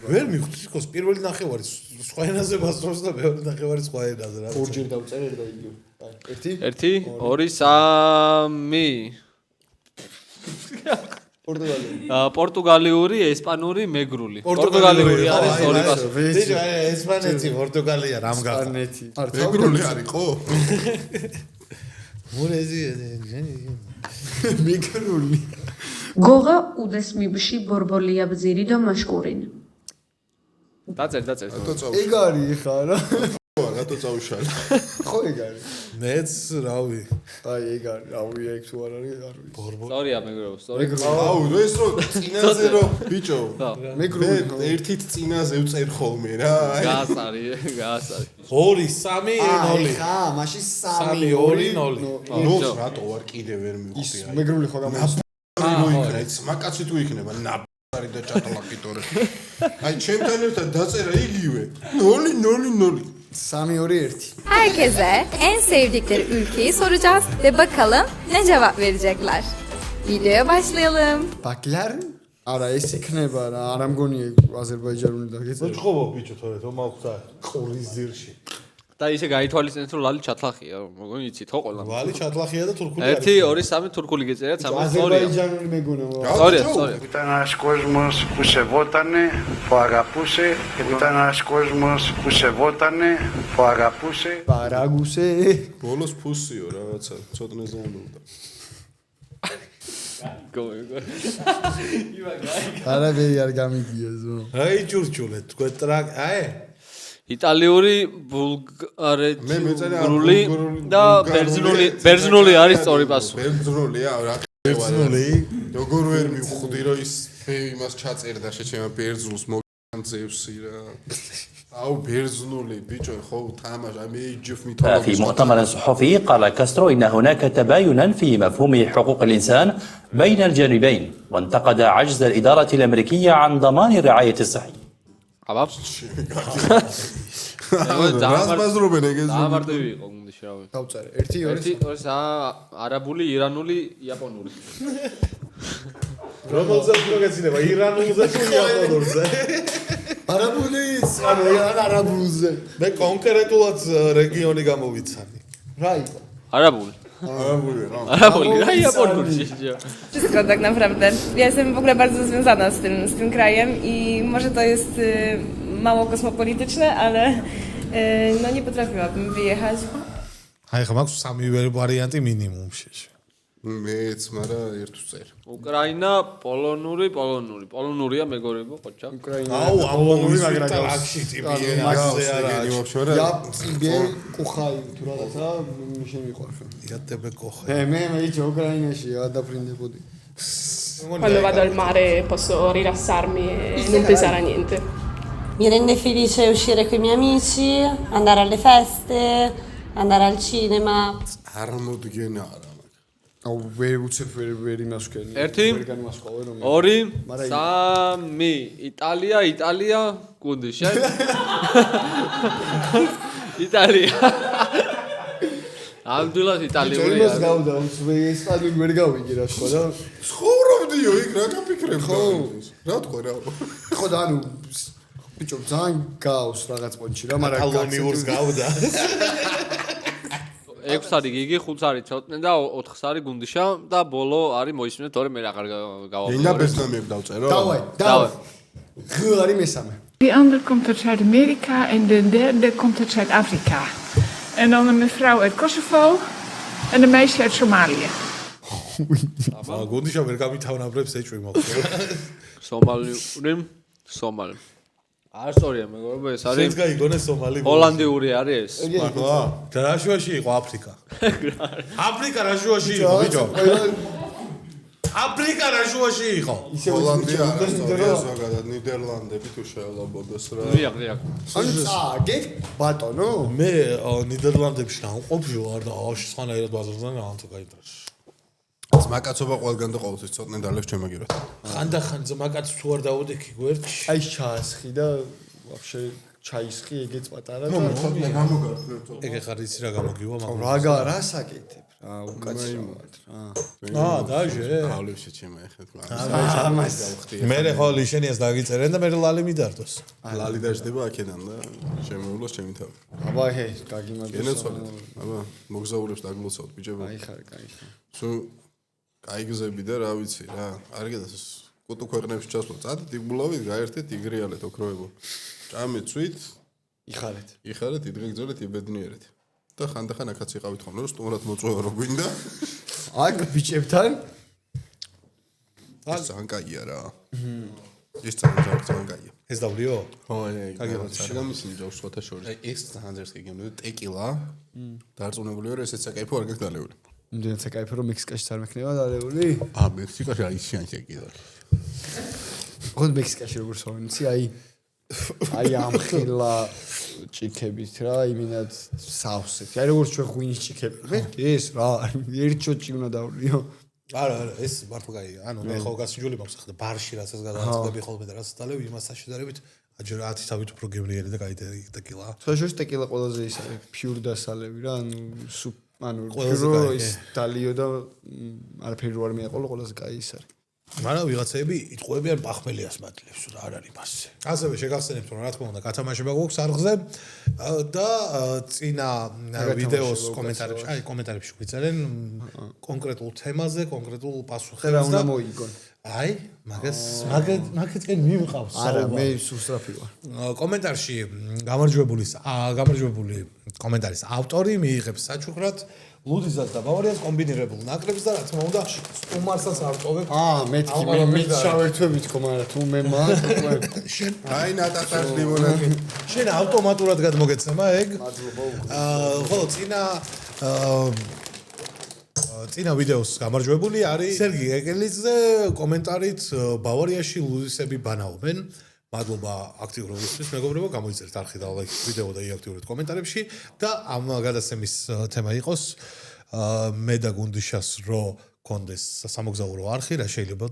ვერ მიხვდი ის პირველი ნახევარი სხვა ენაზე ბასრობს და მეორე ნახევარი სხვა ენაზე რა. ორჯერ დავწერე და იგივე. აი 1 2 3 პორტუგალი. პორტუგალიური, ესპანური, მეგრული. პორტუგალიური არის ორი პასუხი. ბიჭო ესპანეთი, პორტუგალია რამ გახდა? ესპანეთი. ეგრული არისო? მურეზი მეგრული. გოღა უდესმიბში ბორბოლია ბზირი და მაშკურინ. დაწერ. ეგ არის ხა რა. რატო წავშალე? ხო ეგ არის. მეც რავი. აი ეგ არის. რავი ეგ თუ არ არის, არ ვიცი. სწორია მეგრობო, სწორი. აუ, ეს რო წინაზე რო ბიჭო. მეგრული. ერთით წინაზე ვწერ ხოლმე რა. გაასარი. 2 3 0. ხა, მაშინ 3 3 2 0. ნოს რატო ვარ კიდე ვერ მივხვდი აი. მეგრული ხო გამოიწვია. ძმაკაცი თუ იქნება ნაბარი და ჭატლაკი თორე. აი ჩემთან ერთად daწერა იგივე. 0-0-0. 3-2-1. Herkese en sevdikleri ülkeyi soracağız ve bakalım ne cevap verecekler. Videoya başlayalım. Baklar? Ara ეს იქნება რა, არ ამგონია აზერბაიჯანული დაგეწერა. მოწყობო ბიჭო თორე თუ მაქვს ყურის ძირში. და ისე გაითვალისწინეთ რომ ლალი ჩათლახია, მოგონი იცით ხო ყველა. ლალი ჩათლახია და თურქული 1 2 3 თურქული გეწერა 3 აზერბაიჯანული მეგონა. სწორია. Ήταν ένας κόσμος που σεβότανε, που αγαπούσε. Ήταν ένας κόσμος που σεβότανε, που αγαπούσε. Παράγουσε. ბოლოს ფუსიო რაღაცა, ცოტნე ზამბულდა. არა მე არ გამიგია ზო. აი ჭურჭულე თქვენ ტრაკ აი იტალიური ბულგარული და ბერძნული არის სწორი პასუხი. ბერძნულია რა ბერძნული როგორ ვერ მივხვდი რომ ის იმას ჩაწერდა შეჩემა ბერძნულს მოგანძევსი რა აუ ბერძნული ბიჭო ხო თამაშ აი მე ჯიფ მითოლოგია في مؤتمر صحفي قال كاسترو إن هناك تباينا في مفهوم حقوق الإنسان بين الجانبين وانتقد عجز الإدارة الأمريكية عن ضمان الرعاية الصحية. აბა ზაბაზრობენ ეგეც დამარტივი იყო გუნდში რავი. დავწერე 1 2 არაბული, ირანული, იაპონური. რომელზე მოგეცინება ირანულზე თუ იაპონურზე? არაბულის, ანუ არაბულზე. მე კონკრეტულად რეგიონი გამოვიცანი. რა იყო? არაბული. Arabuli, a Japonuri. Wszystko tak naprawdę. Ja jestem w ogóle bardzo związana z tym krajem i może to jest mało kosmopolityczne, ale no nie potrafiłabym wyjechać. აი ხა მაქვს სამი ვარიანტი მინიმუმში. მეც, მაგრამ ერთ წერ. უკრაინა, პოლონურია მეგობრებო, ხოჭა. აუ, პოლონური მაგრამ ტრაქში ტიპი მასზე არა. Я тебе кухаю, თუ რაღაცა შემიყვარხე. Я тебе кохаю. მე იჩ უკრაინაში ადაფრინდებოდი. Quando vado al mare posso rilassarmi e non pesare a niente. Mi rende felice uscire con i miei amici, andare alle feste, andare al cinema. არ მოდგენა არა. აუ ვერ უცებ ვერ იმას ვქენი. 1 2 3 იტალია გუნდი შენ იტალია ამდვილად იტალიური იმას გავდა უცებ ესპანური ვერ გავიგე რა თქმა და ცხოვრობდიო იქ რა გაფიქრებ ხო რა თქმა რა ხო და ანუ ბიჭო ძალიან გავს რაღაც პონჩი რა მაგრამ კატალონიურს გავდა 6 არის გიგი 5 არის ცოტნე და 4 არის გუნდიშა და ბოლო არის მოისმინე თორე მე აღარ გავაფიქრე ენა ბერძნამიებ დავწერო დავაი ღ არის მესამე Die ander komt uit Zuid-Amerika en de derde komt uit Zuid-Afrika. En dan een mevrouw uit Kosovo en een meisje uit Somalië. გუნდიშა ვერ გამითავნაბრებს ეჭვი მოხდა. სომალი. არ სწორია მეგობრებო ეს არის. შენს გაიგონე სომალი. ჰოლანდიური არის ეს. მართლა? და რა შუაში იყო აფრიკა? აფრიკა რა შუაში იყო ბიჭო? აფრიკა რა შუაში იყო? ჰოლანდია არასწორია ზოგადად ნიდერლანდები თუ შეელაბოდეს რა. რიაკ. ანუ წაგე ბატონო მე ნიდერლანდებში ნამყოფი ვარ და აუში სხვანაირად ბაზარზე ანთო გაიტრაში. ძმაკაცობა ყველგან და ყოველთვის ცოტნე დალევს ჩემაგიროთ. ხანდახან ძმაკაც თუ არ დავუდექი გვერდში. აი ჩაასხი და ვაფშე ჩაისხი ეგეც პატარა და ცოტნე გამოგართვებ. ეგ ხარ იცი რა გამოგივა მაგრამ რა საკეთებ რა უკაცრავად რა დაჟე ხავლებში ჩემო ეხლა თქვა. მე ხო ლიშენიას დაგიწერენ და მე ლალი მიდარდოს. ლალი დაждდება აქედან და შემოვლოს ჩემი თავი. აბა ჰე გაგიმაგოს. გენეცვალეთ. აბა მოგზაურებს დაგლოცავთ ბიჭებო. აი ხარ კაი ხარ. სულ გაიგზები და რა ვიცი რა. არ გედას კუტუ ქვეყნებში ჩასვლა. წადით იგულავით, გაერთეთ, იგრიალეთ ოქროებო. ჭამეთ, იხარეთ, იდგეგძოლეთ, იბედნიერეთ. და ხანდახან აქაც იყავით ხოლმე, რომ სტუმრად მოწვევა რო გვინდა. აქ ბიჭებთან ეს ძალიან კაია რა. ეს ძალიან კაია. ეს დავლიო? ხო, შეგამისინი ჯავს სხვათა შორის. აი ეს ძალიან ძერს გიგემნები ტეკილა. დარწმუნებული ვარ, ესეც საკაიფო არ გაქვს დალეული. იმდენად საკაიფო რომ მექსიკაში არ მექნება დალეული? მექსიკაში აი შანსი კიდე. ხო მექსიკაში როგორ სვავინცი აი ამხილა ჭიქებით რა იმენად სავსეთ. აი როგორც ჩვენ ღვინის ჭიქები. ეს რა ერთ ჩოჭი უნდა დავლიო. არა, ეს მართლა კაია. ანუ მე ხო გასინჯული მაქვს ახლა ბარში რაც ეს გადააწყდები ხოლმე და რაც დალევ იმასთან შედარებით აჯერ 10 თავით უფრო გემრიელი და კაი ტეკილა. საშუალო ტეკილა ყველაზე ის არის ფიურ დასალევი რა, ანუ ფიურო ის დალიო და არაფერი რო არ მიაყოლო ყველაზე კაი ის არის. მაგრამ ვიღაცები იტყუებიან პახმელიას მადლებს რა არ არის მასზე. ასევე შეგახსენებთ რომ რა თქმა უნდა გათამაშება გვაქვს არხზე და წინა ვიდეოს კომენტარებში გვიწერენ კონკრეტულ თემაზე, კონკრეტულ პასუხებზე. რა უნდა მოიგონ? აი, მაგეთკენ მივყავს. არა, მე სუსტრაფი ვარ. კომენტარში გამარჯვებული კომენტარის ავტორი მიიღებს საჩუქრად ლუდისას და ბავარიას კომბინირებულ ნაკრებს და რა თქმა უნდა სტუმარსაც ავტოვებ. მეთქი მე შავერთვებით თქო, მაგრამ თუ მე მაკ შენ აი ნატახას ლიმონადი. შენ ავტომატურად გადმოგეცემა ეგ? ხო, წინა ვიდეოს გამარჯვებული არის სერგი ეკელიძე კომენტარით ბავარიაში ლუდისები ბანაობენ. მადლობა აქტიურობისთვის, მეგობრებო, გამოიწერეთ არხი და ლაიქ ვიდეო და იაქტიურეთ კომენტარებში და ამ გადაცემის თემა იყოს მე და გუნდიშას რო კონდეს სამოგზაურო არხი, რა შეიძლება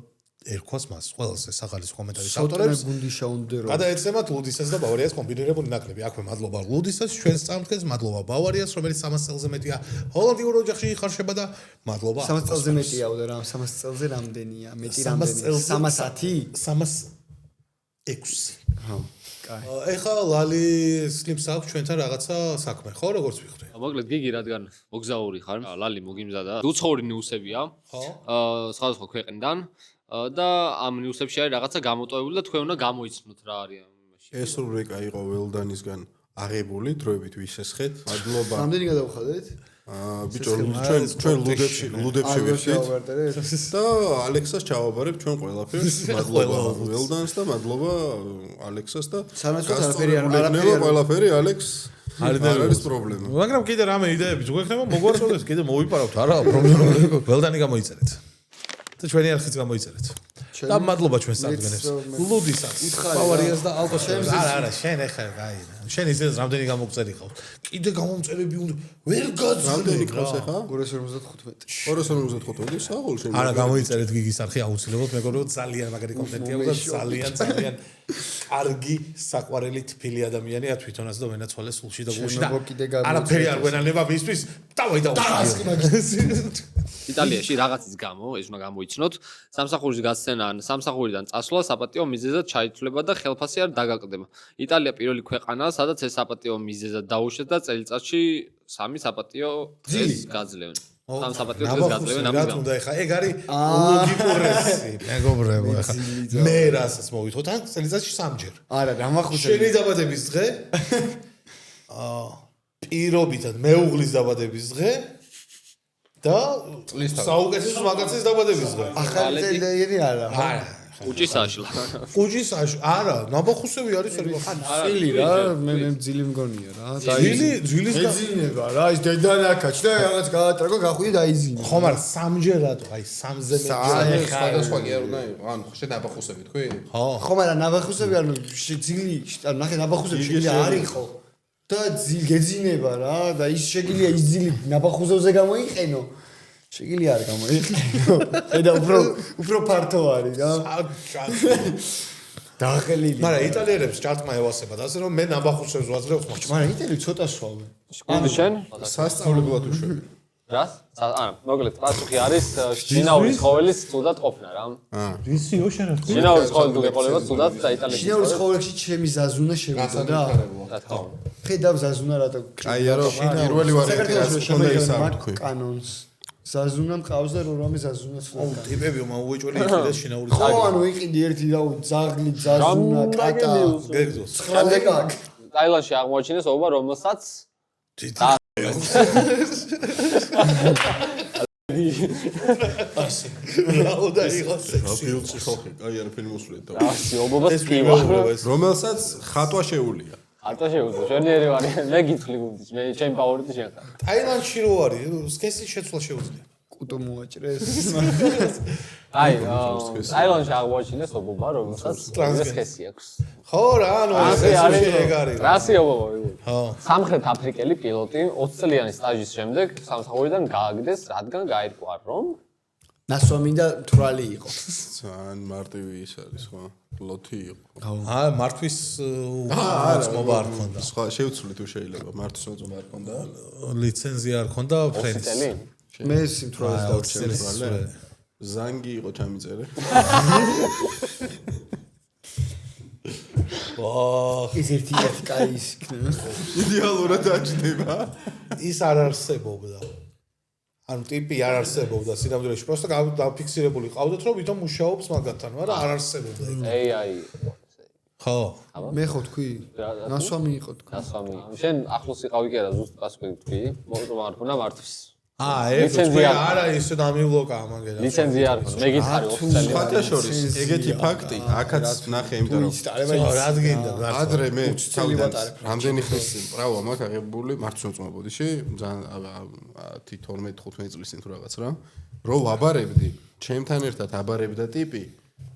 ერქვას მას ყველაზე სახალის კომენტარის ავტორებს. გუნდიშა უნდა რომ გადაეცემათ ლუდისას და ბავარიას კომბინირებული ნაკრები. აქვე მადლობა ლუდისას, ჩვენს წამთქეს, მადლობა ბავარიას, რომელიც 300 წელზე მეტია ჰოლანდიურ ოჯახში იხარშება და მადლობა 300 წელზე მეტია და 300 წელზე რამდენია? მეტი რამდენია? 310? 306. ხო, კაი. ეხლა ლალი სლიმს აქვს ჩვენთან რაღაცა საქმე, ხო, როგორც ვიხდე? მოკლედ გიგი რადგან მოგზაური ხარ, ლალი მოგიმზადა. უცხოური ნიუსებია. ხო. სხვადასხვა ქვეყნიდან და ამ ნიუსებში არის რაღაცა გამოტოვებული და თქვენ უნდა გამოიცნოთ რა არის ამაში. ეს რუბრიკა იყო ველდანისგან აღებული, დროებით ვისესხეთ. მადლობა. რამდენი გადავხადეთ? ბიჭო, ჩვენ ლუდებში ვიხდით და ალექსას ჩავაბარებ ჩვენ ყველაფერს. მადლობა ველდანს და მადლობა ალექსას და არაფერი ყველაფერი ალექს არ არის პრობლემა. მაგრამ კიდე რამე იდეები გვექნება მოგვაწოდეთ, კიდე მოვიპარავთ, არა პრობლემა. ველდანი გამოიწერეთ. და ჩვენი არხიც გამოიწერეთ. და მადლობა ჩვენს სადგენებს. ლუდისაც, ბავარიას და ალკოშებს. არა, შენ ახლა გაი. შენ ისეს რამდენი გამოგწერი ხავს? კიდე გამომწერები უნდა ვერ გაძლევ. რამდენი ყავს ახლა? 255. 255 საღოლ შენ. არა, გამოიწერეთ გიგის არხი აუცილებლად, მეგობრებო, ძალიან მაგარი კონტენტია და ძალიან კარგი საყვარელი თბილი ადამიანია თვითონაც და ვენაცვალე სულში და გულში და არაფერი არ გვენანება მისთვის. დავაი იტალიაში რაღაცის გამო, ეს უნდა გამოიცნოთ, სამსახურის გასცენა ან სამსახურიდან წასვლა საპატიო მიზეზად ჩაითვლება და ხელფასი არ დაგაკდება. იტალია პირველი ქვეყანაა, სადაც ეს საპატიო მიზეზად დაუშვეს და წელიწადში 3 საპატიო დღეს გაძლევენ. სამ საპატიო დღეს გაძლევენ ამის გამო. უნდა ეხა ეგ არის ლოგიკურესი. მეგობრებო, ეხა მე რასაც მოვითხოვთ, ან წელიწადში 3ჯერ. არა, დამახუსე. შენი დაბადების დღე? პირობითად მეუღლის დაბადების დღე? და საუკეთესო მაგაცის დაბადების დღე. ახალი წელიწადი არა. არა. უჭისაშლა. უჭისაშ, არა, ნაბახუსევი არის ერთხელ. წილი რა, მე ძილი მგონია რა. ძილის ეძინება რა, ის დედანაკაჩ და რაღაც გაატრაგო, გახვიდე დაიზინა. ხო, მაგრამ 3ჯერ რატო? აი 3-ზე მეტი. სხვადასხვა კი არ უნდა იყო. ანუ შენ ნაბახუსები თქვი? ხო. ხო, მაგრამ ნაბახუსები ანუ ძილი, ანუ ნახე ნაბახუსები შეიძლება არ იყო. და გეძინება რა და ის შეგიძლია ის ძილი ნაბახუზებზე გამოიყენო. შეგიძლია არ გამოიყენო. და უფრო ფართო არის რა. დაახელილი. მაგრამ იტალიერებს ჭარტმა ევასებათ, ასე რომ მე ნაბახუსებს ვაძლევს მაგას. მაგრამ იტალიელი ცოტა სვავე. ანუ შენ სასწავლებლად უშვები. რას? არა, მოკლედ პასუხი არის შინაური ცხოველის ცუდად ყოფნა რა. რისიო შენ რა? შინაური ცხოველი თუ ეყოლება ცუდად და იტალიაში. შინაური ცხოველში ჩემი ზაზუნა შევიდა და ხედავ ზაზუნა რატო. აი არა, პირველი ვარიანტი რაც ხონდა ის არ თქვი. კანონს ზაზუნა მყავს და რამე ზაზუნა ცუდად. ტიპები მოუეჭველი იყიდა შინაური ხო, ანუ იყიდი ერთი და ძაღლი ზაზუნა კატა გეგზოს. ტაილანდში აღმოაჩინეს ობა რომელსაც ასე რაოდა იყო სექსი ფილმში ხალხი აი არაფერი მოსვლეთ და ასე ობობას პივა რომელსაც ხატვა შეუულია ხატვა შეუძლია შენიერი ვარი მე გითვლი გუნდის მე ჩემი ფავორიტი შენ ხარ ტაილანდში რო არის სქესის შეცვლა შეუძლია კუტო მოაჭრეს აი ტაილანდში აღმოაჩინეს ობობა რომელსაც სქესი აქვს ხო რა ანუ ეს ეგ არის რასი ობობა ხო სამხრეთ აფრიკელი პილოტი 20 წლიანი სტაჟის შემდეგ სამსახურიდან გააგდეს რადგან გაირკვა რომ ნასვამინდა თვრალი იყო. ძალიან მარტივი ის არის ხო? ლოთი იყო. მართვის მოწმობა არ ქონდა. სხვა შევცვლი თუ შეიძლება მართვის მოწმობა არ ქონდა? ლიცენზია არ ქონდა ფრენის. მე სიმთვრალეს დავწერე. ზანგი იყო ჩამიწერე. ის ერთი კაი ის იქნება. იდეალურად დაჭდება. ის არ არსებობდა. ანუ ტიპი არ არსებობდა სინამდვილეში, просто დაფიქსირებული ყავდათ, რომ ვითომ მუშაობს მაგათთან, მაგრამ არ არსებობდა. AI. ხო. მე ხო თქვი? ნასვამი იყო თქვი. ნასვამი. შენ ახლოს იყავი კი არა, ზუსტ პასუხი თქვი. მოწმობა არ ქონდა მართვის. ლიცენზია არა ისე დამივლოკა მაგერა. ლიცენზია არ ქონდა. მე გითხარი ოფიციალურად. სხვათა შორის ეგეთი ფაქტი აქაც ნახე იმიტომ რომ რადგენდა ადრე მე თავიდან რამდენი ხნის წინ პრავა მაქვს აღებული მართვის მოწმობა ბოდიში ძალიან 12-15 წლის წინ თუ რაღაც რა რო ვაბარებდი ჩემთან ერთად აბარებდა ტიპი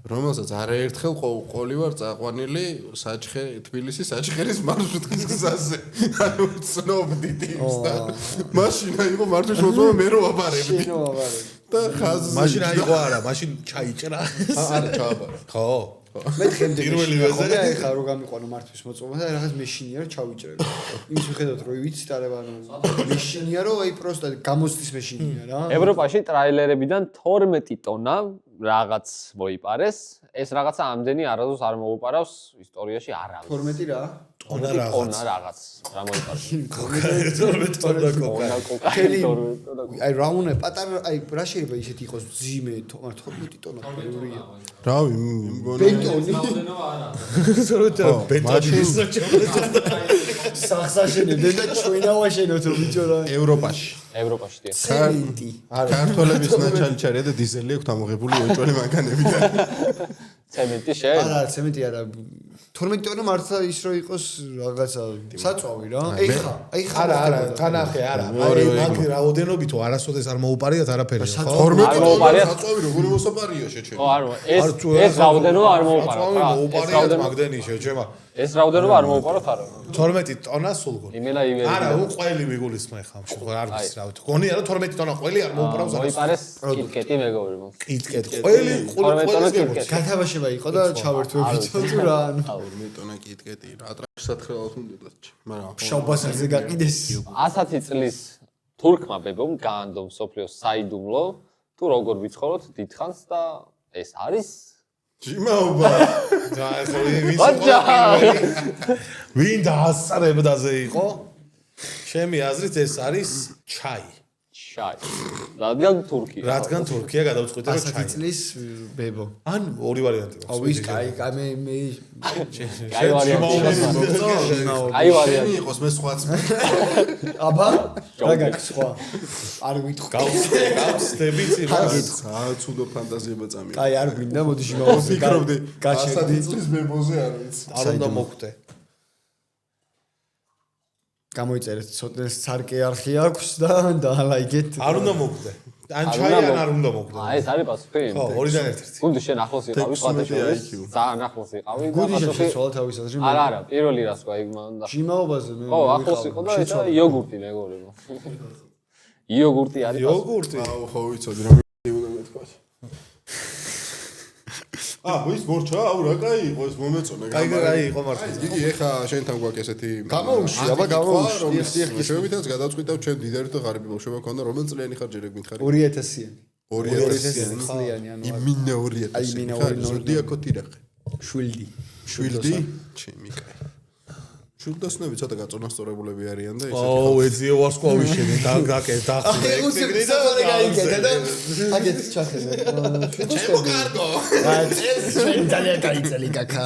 რომელსაც არაერთხელ ყოლი ვარ წაყვანილი საჩხე თბილისის საჩხერის მარშრუტის გზაზე ანუ ცნობდი ტიპს და მაშინა იყო მართვის მოწმობა მე რო ვაბარებდი და ხაზზე მაშინ აიღო არა მაშინ ჩაიჭრა არა ჩააბარა ხო მე ხემდე პირველივეზე ხა რო გამიყვანო მართვის მოწმობა და რაღაც მეშინია რომ ჩავიჭრე იმის მიხედავთ რომ ვიცით არა ანუ მეშინია რომ აი პროსტა გამოსთვის მეშინია რა ევროპაში ტრაილერებიდან 12 ტონა რაღაც მოიპარეს ეს რაღაცა ამდენი არასდროს არ მოუპარავს ისტორიაში არავის 12 რა ტონა რაღაც რა მოიპარეს 12 ტონა კოკა აი რა უნდა პატარა აი რა შეიძლება ისეთი იყოს ძიმე 12 ტონა ბევრია რავი ბენტონი ბენტონი სახსაშენებდნენ და ჩვენა ვაშენოთ ბიჭო რა ევროპაში ცემენტი ქართველების ნაჩალჩარია და დიზელი აქვს ამოღებული ეჭველი მანქანებიდან ცემენტი შენ არა ცემენტი არა 12 ტონა მართლა ის რო იყოს რაღაცა საწვავი რა ეხა არა თანახე არა მაგ რაოდენობით არასოდეს არ მოუპარიათ არაფერი ხო 12 ტონა საწვავი როგორი მოსაპარია შეჩემ ხო არა ეს რაოდენობა არ მოუპარავს რა მოუპარიათ მაგდენი შეჩემა ეს რაოდენობა არ მოუპაროთ არა 12 ტონა სულგუნ იმენა არა ყველი მიგულისმე ხამში ხო არ ვიცი რა ვთქვა გონია რომ 12 ტონა ყველი არ მოუპარავს მოიპარეს კიტკეტი მეგობრებო კიტკეტი ყველი გათაბაშება იყო და ჩავერთვებით თუ რა 12 ტონა კიტკეტი რა ტრაშსათხელავთ უნდა მაგრამ შავბასარზე გაყიდეს 110 წლის თურქმა ბებომ გაანდო მსოფლიოს საიდუმლო თუ როგორ ვიცხოვროთ დიდხანს და ეს არის ჯიმაობა და ხო ვინ დაასწრებდაზე იყო ჩემი აზრით ეს არის ჩაი რადგან თურქია რადგან თურქია გადავწყვიტე რომ ჩაი 110 წლის ბებო ან ორი ვარიანტი აქვს ის კაი მე კაი ვარიანტი იყოს მე სხვაც აბა რა გაქვს სხვა არ ვიტყვი გავხსდები წინა სააცუდო ფანტაზიება წამი კაი არ გვინდა მოდი ვფიქრობდი გაჩერდი 110 წლის ბებოზე არ ვიცი არ უნდა მოხვდე გამოიწერეთ ცოტა სარკე არხი აქვს და დაალაიგეთ არ უნდა მოხვდე ან ჩაი ან არ უნდა მოხვდე ეს არის პასუხი ხო ორიდან ერთ-ერთი გუნდი შენ ახლოს იყავი სხვათაშორის ძალიან ახლოს იყავი და გუნდი შეცვალა თავის აზრი არა პირველი რას ვაი მანდა შიმაობაზე მე ხო ახლოს იყო და ეს იოგურტი მეგობრებო იოგურტი არის იოგურტი აუ ხო ვიცოდი რომ უნდა მეთქვა ის გორჩა აუ რა კაი იყო ეს მომეწონა კაი იყო მართლა იგი ეხა შენთან გვაქვს ესეთი გამოუში აბა გამოუში შევიდანს გადავწყვიტავ ჩვენ დიდარი და ღარიბი ბავშვობა ქონდა რომელ წლიანი ხარ ჯერე გითხარი 2000-იანი 2000-იანი ანუ იმინა 2000 აი მინა 2000 ზოდიაკო ტირახე შვილდი ჩემი კაი შულდასნები ცოტა გაწონასწორებულები არიან და ისეთი ო ეძიო ვარსკვლავი შენი და გაკეთდა აგეთ ჩახედე ჩემო კარგო ჩვენ ძალიან კაი წელი გაკა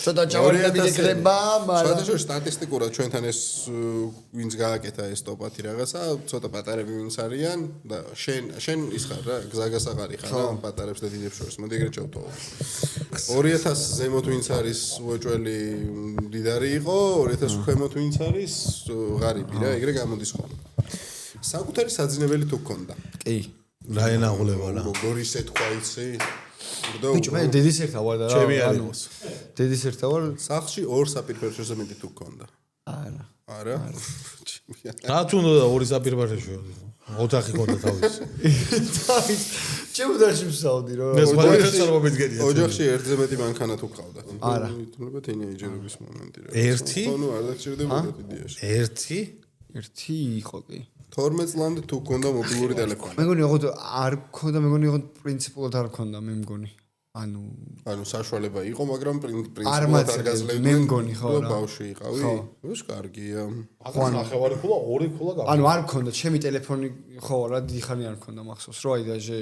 ცოტა ჩავარდები ეკრება მაგრამ საერთოდ სტატისტიკურად ჩვენთან ეს ვინც გააკეთა ეს ტოპ-10 რაღაცა ცოტა პატარები ვინც არიან და შენ ის ხარ რა გზაგასაღარი ხარ რა პატარებს და დიდებს შორის მოდი ეგრე ჩავტოვო 2000 ზემოთ ვინც არის უეჭველი დიდარი იყო 2000 ქვემოთ ვინც არის ღარიბი რა ეგრე გამოდის ხოლმე საკუთარი საძინებელი თუ გქონდა კი რა ენაღულება რა როგორი სეთქვა იცი ბიჭო მე დედის ერთა ვარ და ჩემი არის დედის ერთა ვარ სახლში ორ საპირფერო შესაძლებელი თუ გქონდა არა არა რა თუნდა ორი საპირფერო ოჯახი ქონდა თავის. ჩემ ოჯახში მსავდი რომ ოჯახში ერთზე მეტი მანქანა თუ ყავდა. არა. თუნდაც თინეიჯერობის მომენტი რა. ერთი? ხო, ნუ არ დაგჭირდებოდა იდეაში. ერთი იყო კი. 12 წლამდე თუ გქონდა მობილური ტელეფონი. მეგონი ოღონდ არ გქონდა, მეგონი ოღონდ პრინციპულად არ გქონდა, მე მგონი. ანუ საშუალება იყო, მაგრამ არ მაძლევდნენ. მე მგონი ხო რა. ბავშვი იყავი? უშ კარგია. ახლა ნახევარი ქულა, ორი ქულა გავა. ანუ არ გქონდა, ჩემი ტელეფონი ხო რა, დიდი ხანი არ გქონდა მახსოვს, რომ აი დაჟე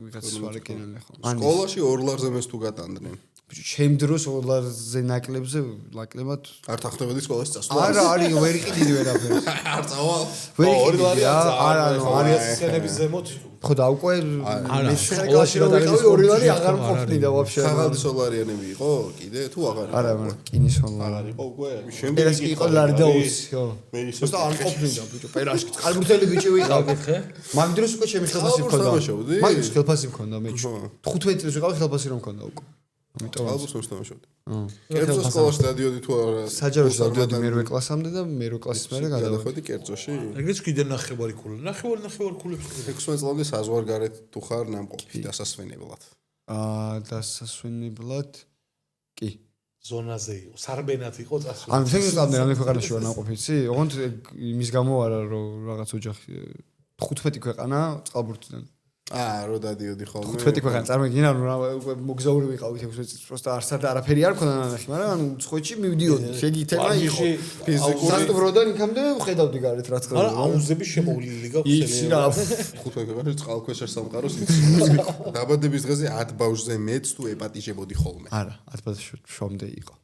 ვიღაცას ვარეკენელი ხო. სკოლაში ორლარზე მეს თუ გატანდნენ. ჩემ დროს ორლარზე ნაკლებად არ თანხმდებოდი სკოლაში წასვლა. არა, არის ვერ იყიდი ვერაფერს. არ წავალ. ვერ იყიდი არა, არის სცენების ზემოთ. ხო და უკვე სკოლაში რომ ვიყავი 2 ლარი აღარ მყოფნიდა ვაფშე. ხაღალდის სოლარიანები იყო კიდე თუ აღარ? არა, მაგრამ კინის სოლარი. არ იყო უკვე. შემდეგი იყო ლარი და 20, ხო. მე ისე და არ მყოფნიდა ბიჭო, პერაშკი. წყალბურთელი ბიჭი ვიყავი. მაგ დროს უკვე ჩემი ხელფასი მქონდა. მაგის ხელფასი მქონდა მე. 15 წელს ვიყავი ხელფასი რომ მქონდა უკვე. ამიტომ ალბათ თამაშობდი. კერძო სკოლაში დადიოდი თუ არა? საჯაროში დავდიოდი მერვე კლასამდე და მერვე კლასის მერე გადავედი კერძოში. ეგეც კიდე ნახევარი ქულა. ნახევარი ქულებს. 16 წლამდე საზღვარგარეთ თუ ხარ ნამყოფი დასასვენებლად. დასასვენებლად კი. ზონაზე იყო, სარბენად იყო წასული. ანუ თქოს წამდე რამე ქვეყანაში ვარ ნამყოფი, იცი? ოღონდ იმის გამო არა რომ რაღაც ოჯახი 15 ქვეყანა წყალბურთიდან. რო დადიოდი ხოლმე. 15 ქვეყანა წარმოგიდგენა რომ მოგზაური ვიყავით 16 წელს, просто არაფერი არ ქონდა ნანახი, მაგრამ ანუ ცხოჩი მივდიოდი. შეგითემა იყო. ფიზიკური სასტუმროდან იქამდე ვხედავდი გარეთ რაც ხდება. არა, აუზების შემოვლილი გაქვს შეიძლება. 15 ქვეყანა წყალქვეშა სამყაროს იცი. დაბადების დღეზე 10 ბავშვზე მეც თუ ეპატიჟებოდი ხოლმე. არა, 10 ბავშვამდე იყო.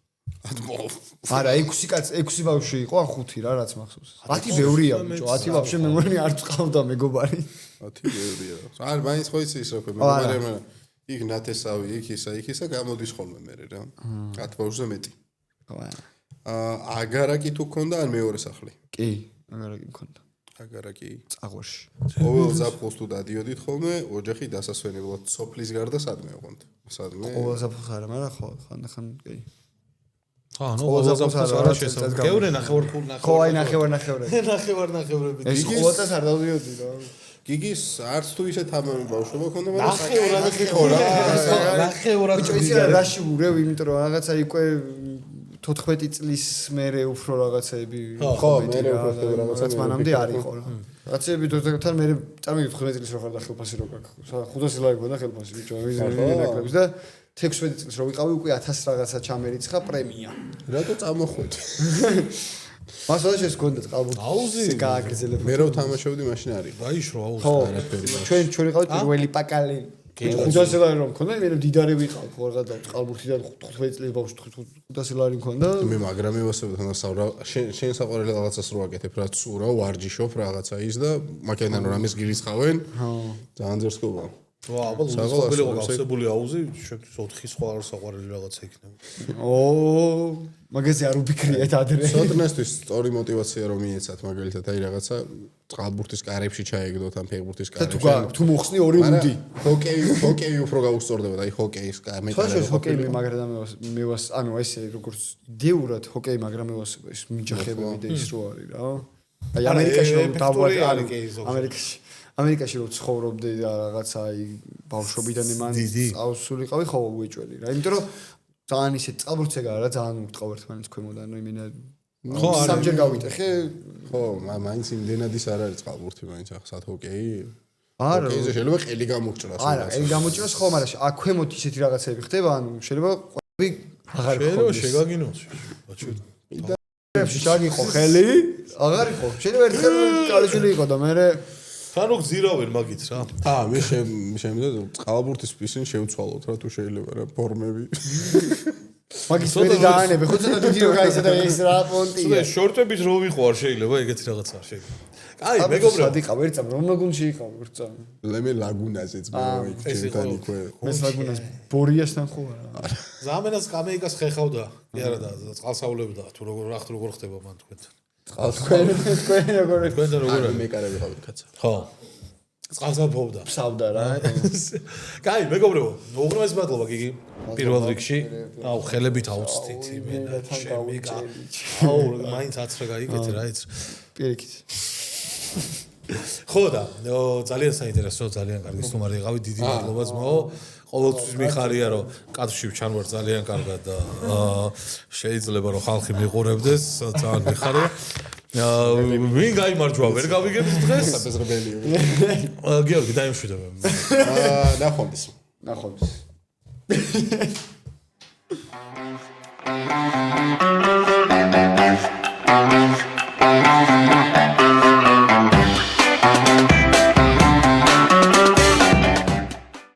არა, 6 ბავშვი იყო, ან 5 რა, რაც მახსოვს. 10 ბევრია, ბიჭო, 10 ბავშვი მე მგონი არ წავდა მეგობარი. 10 ბევრია. არ მაინც ხო იცი ის როქე, მაგრამ იქ ნათესავი, იქ ისა გამოდის ხოლმე მე რა. 10 ბავშვზე მეტი. აგარაკი თუ გქონდა ან მეორე სახლი? კი, აგარაკი მქონდა. აგარაკი წაღვარში. ყოველ ზაფხულს თუ დადიოდით ხოლმე, ოჯახი დასასვენებლად სოფლის გარდა სადმე ოღონდ? სადმე? ყოველ ზაფხულს არა, მაგრამ ხო, ხან კი. ანუ ყოველ ზაფხულს არა შესაძლოა. გეურე ნახევარ ქულა. ხო, აი ნახევარ. ნახევრები. ეს ყოველწელს არ დავდიოდი რა. გიგის არც თუ ისე თამამი ბავშვობა ქონდა, მაგრამ ნახევრად. ბიჭო, იცი რა რაში ურევ, იმიტომ რომ რაღაცა უკვე 14 წლის მერე უფრო რაღაცები ხო, მერე უფრო რაღაცაც მანამდე არ იყო რა. რაღაცები თორთან მერე წარმოგიდგენთ 15 წლის რო ხარ და ხელფასი რო გაქვს. 500 ლარი გქონდა ხელფასი ბიჭო, ვიზინაკლებს და 16 წელს რო ვიყავი უკვე 1000 რაღაცა ჩამერიცხა პრემია. რატო წამოხვედი? მასალა შეგვენდა წყალბურთი. აუზი გააგრძელებ. მე რო თამაშობდი მაშინ არის. დაიშრო აუზი. არაფერი. ჩვენ ვიყავით პირველი პაკალი. 500 ლარი რომ მქონდა, მე მდიდარი ვიყავ ხო რა და წყალბურთიდან 15 წლის ბავშვი 500 ლარი მქონდა. მე მაგრამ მევასებოდი თანდასავრა შენ საყვარელი რაღაცას რო აკეთებ რა ცურა, ვარჯიშობ რაღაცა ის და მაკენან რომ ამის გირიცხავენ. ძალიან ძერსკობა. ვა, აბა სოხობილი გავსებული აუზი, შეგვიძლია 4 სხვა საყვარელი რაღაცა იქნება. მაგაზე არ უფიქრიეთ ადრე. სოტრნესთვის სწორი мотиваცია რომ მიეცათ მაგალითად აი რაღაცა წყალბურთის კარებში ჩაეგდოთ ან ფეხბურთის კარებში. თუ მოხსნი ორი უდი. ჰოკეი უფრო გაუსწორდებოდა, აი ჰოკეის კამეტა. ხო, ჰოკეი მაგრამ მევას, ანუ ესე როგორც იდეურად ჰოკეი მაგრამ მევას ეს მიჯახებები და ის რო არის რა. აი ამერიკაში რომ დავვალე ამერიკაში რომ ცხოვრობდი და რაღაცა აი ბავშვობიდან მან წავსულიყავი ხო უეჭველი რა. იმიტომ რომ ძალიან ისე წყალბურთს ეგ არა ძალიან ურტყავ ერთმანეთს ქვემოდან რომ იმენა ხო სამჯერ გავიტეხე ხო მაინც იმდენად ის არ არის წყალბურთი მაინც ახსად ჰოკეი ჰოკეიზე შეიძლება ყელი გამოგჭრას არა ყელი გამოგჭრას ხო მაგრამ აქ ქვემოთ ისეთი რაღაცები ხდება ანუ შეიძლება ყვები აღარ ხო შეგაგინოს ბაჩო შეგაგიხო ხელი აღარ ხო შეიძლება ერთხელ კალისული იყო და მე თანო გზირავენ მაგით რა. მე შემიძლია წყალბურთის პისინ შევცვალოთ რა თუ შეიძლება რა ფორმები. მაგის მე დაანებე ხო ცოტა დიდი რო გაიცა და ეს რა პონტია. ცოტა შორტებით რო ვიყო არ შეიძლება ეგეთი რაღაცა არ შეიძლება. აი მეგობრებო. სადიყავ ერთსა რომ ლაგუნში იყავ ერთსა. ლემე ლაგუნაზეც მეიქცენთან იქვე. მე ლაგუნას ბორიასთან ხო არა. ზამენას კამეიკას ხეხავდა. კი არა და წყალსავლებდა თუ როგორ ხდება მან თქვენთან. თქვენ როგორ მეკარები ხავთ კაცო. ხო. წყალსაფობდა. ფსავდა რა. კაი, მეგობრებო, უღრმესი მადლობა გიგი. პირველ რიგში, აუ ხელებით აუცდით იმენა შემიკა. აუ მაინც აცრა გაიგეთ რა იცი. პირიქით. ხო და ძალიან საინტერესო, ძალიან კარგი სტუმარი იყავი, დიდი მადლობა ძმაო. ყოველთვის მიხარია რომ კადრში ჩანვარ ძალიან კარგად და შეიძლება რომ ხალხი მიყურებდეს, ძალიან მიხარია. ვინ გაიმარჯვა, ვერ გავიგებთ დღეს? საბეზრებელი. გიორგი დაიმშვიდობე. ნახვამდის. ნახვამდის.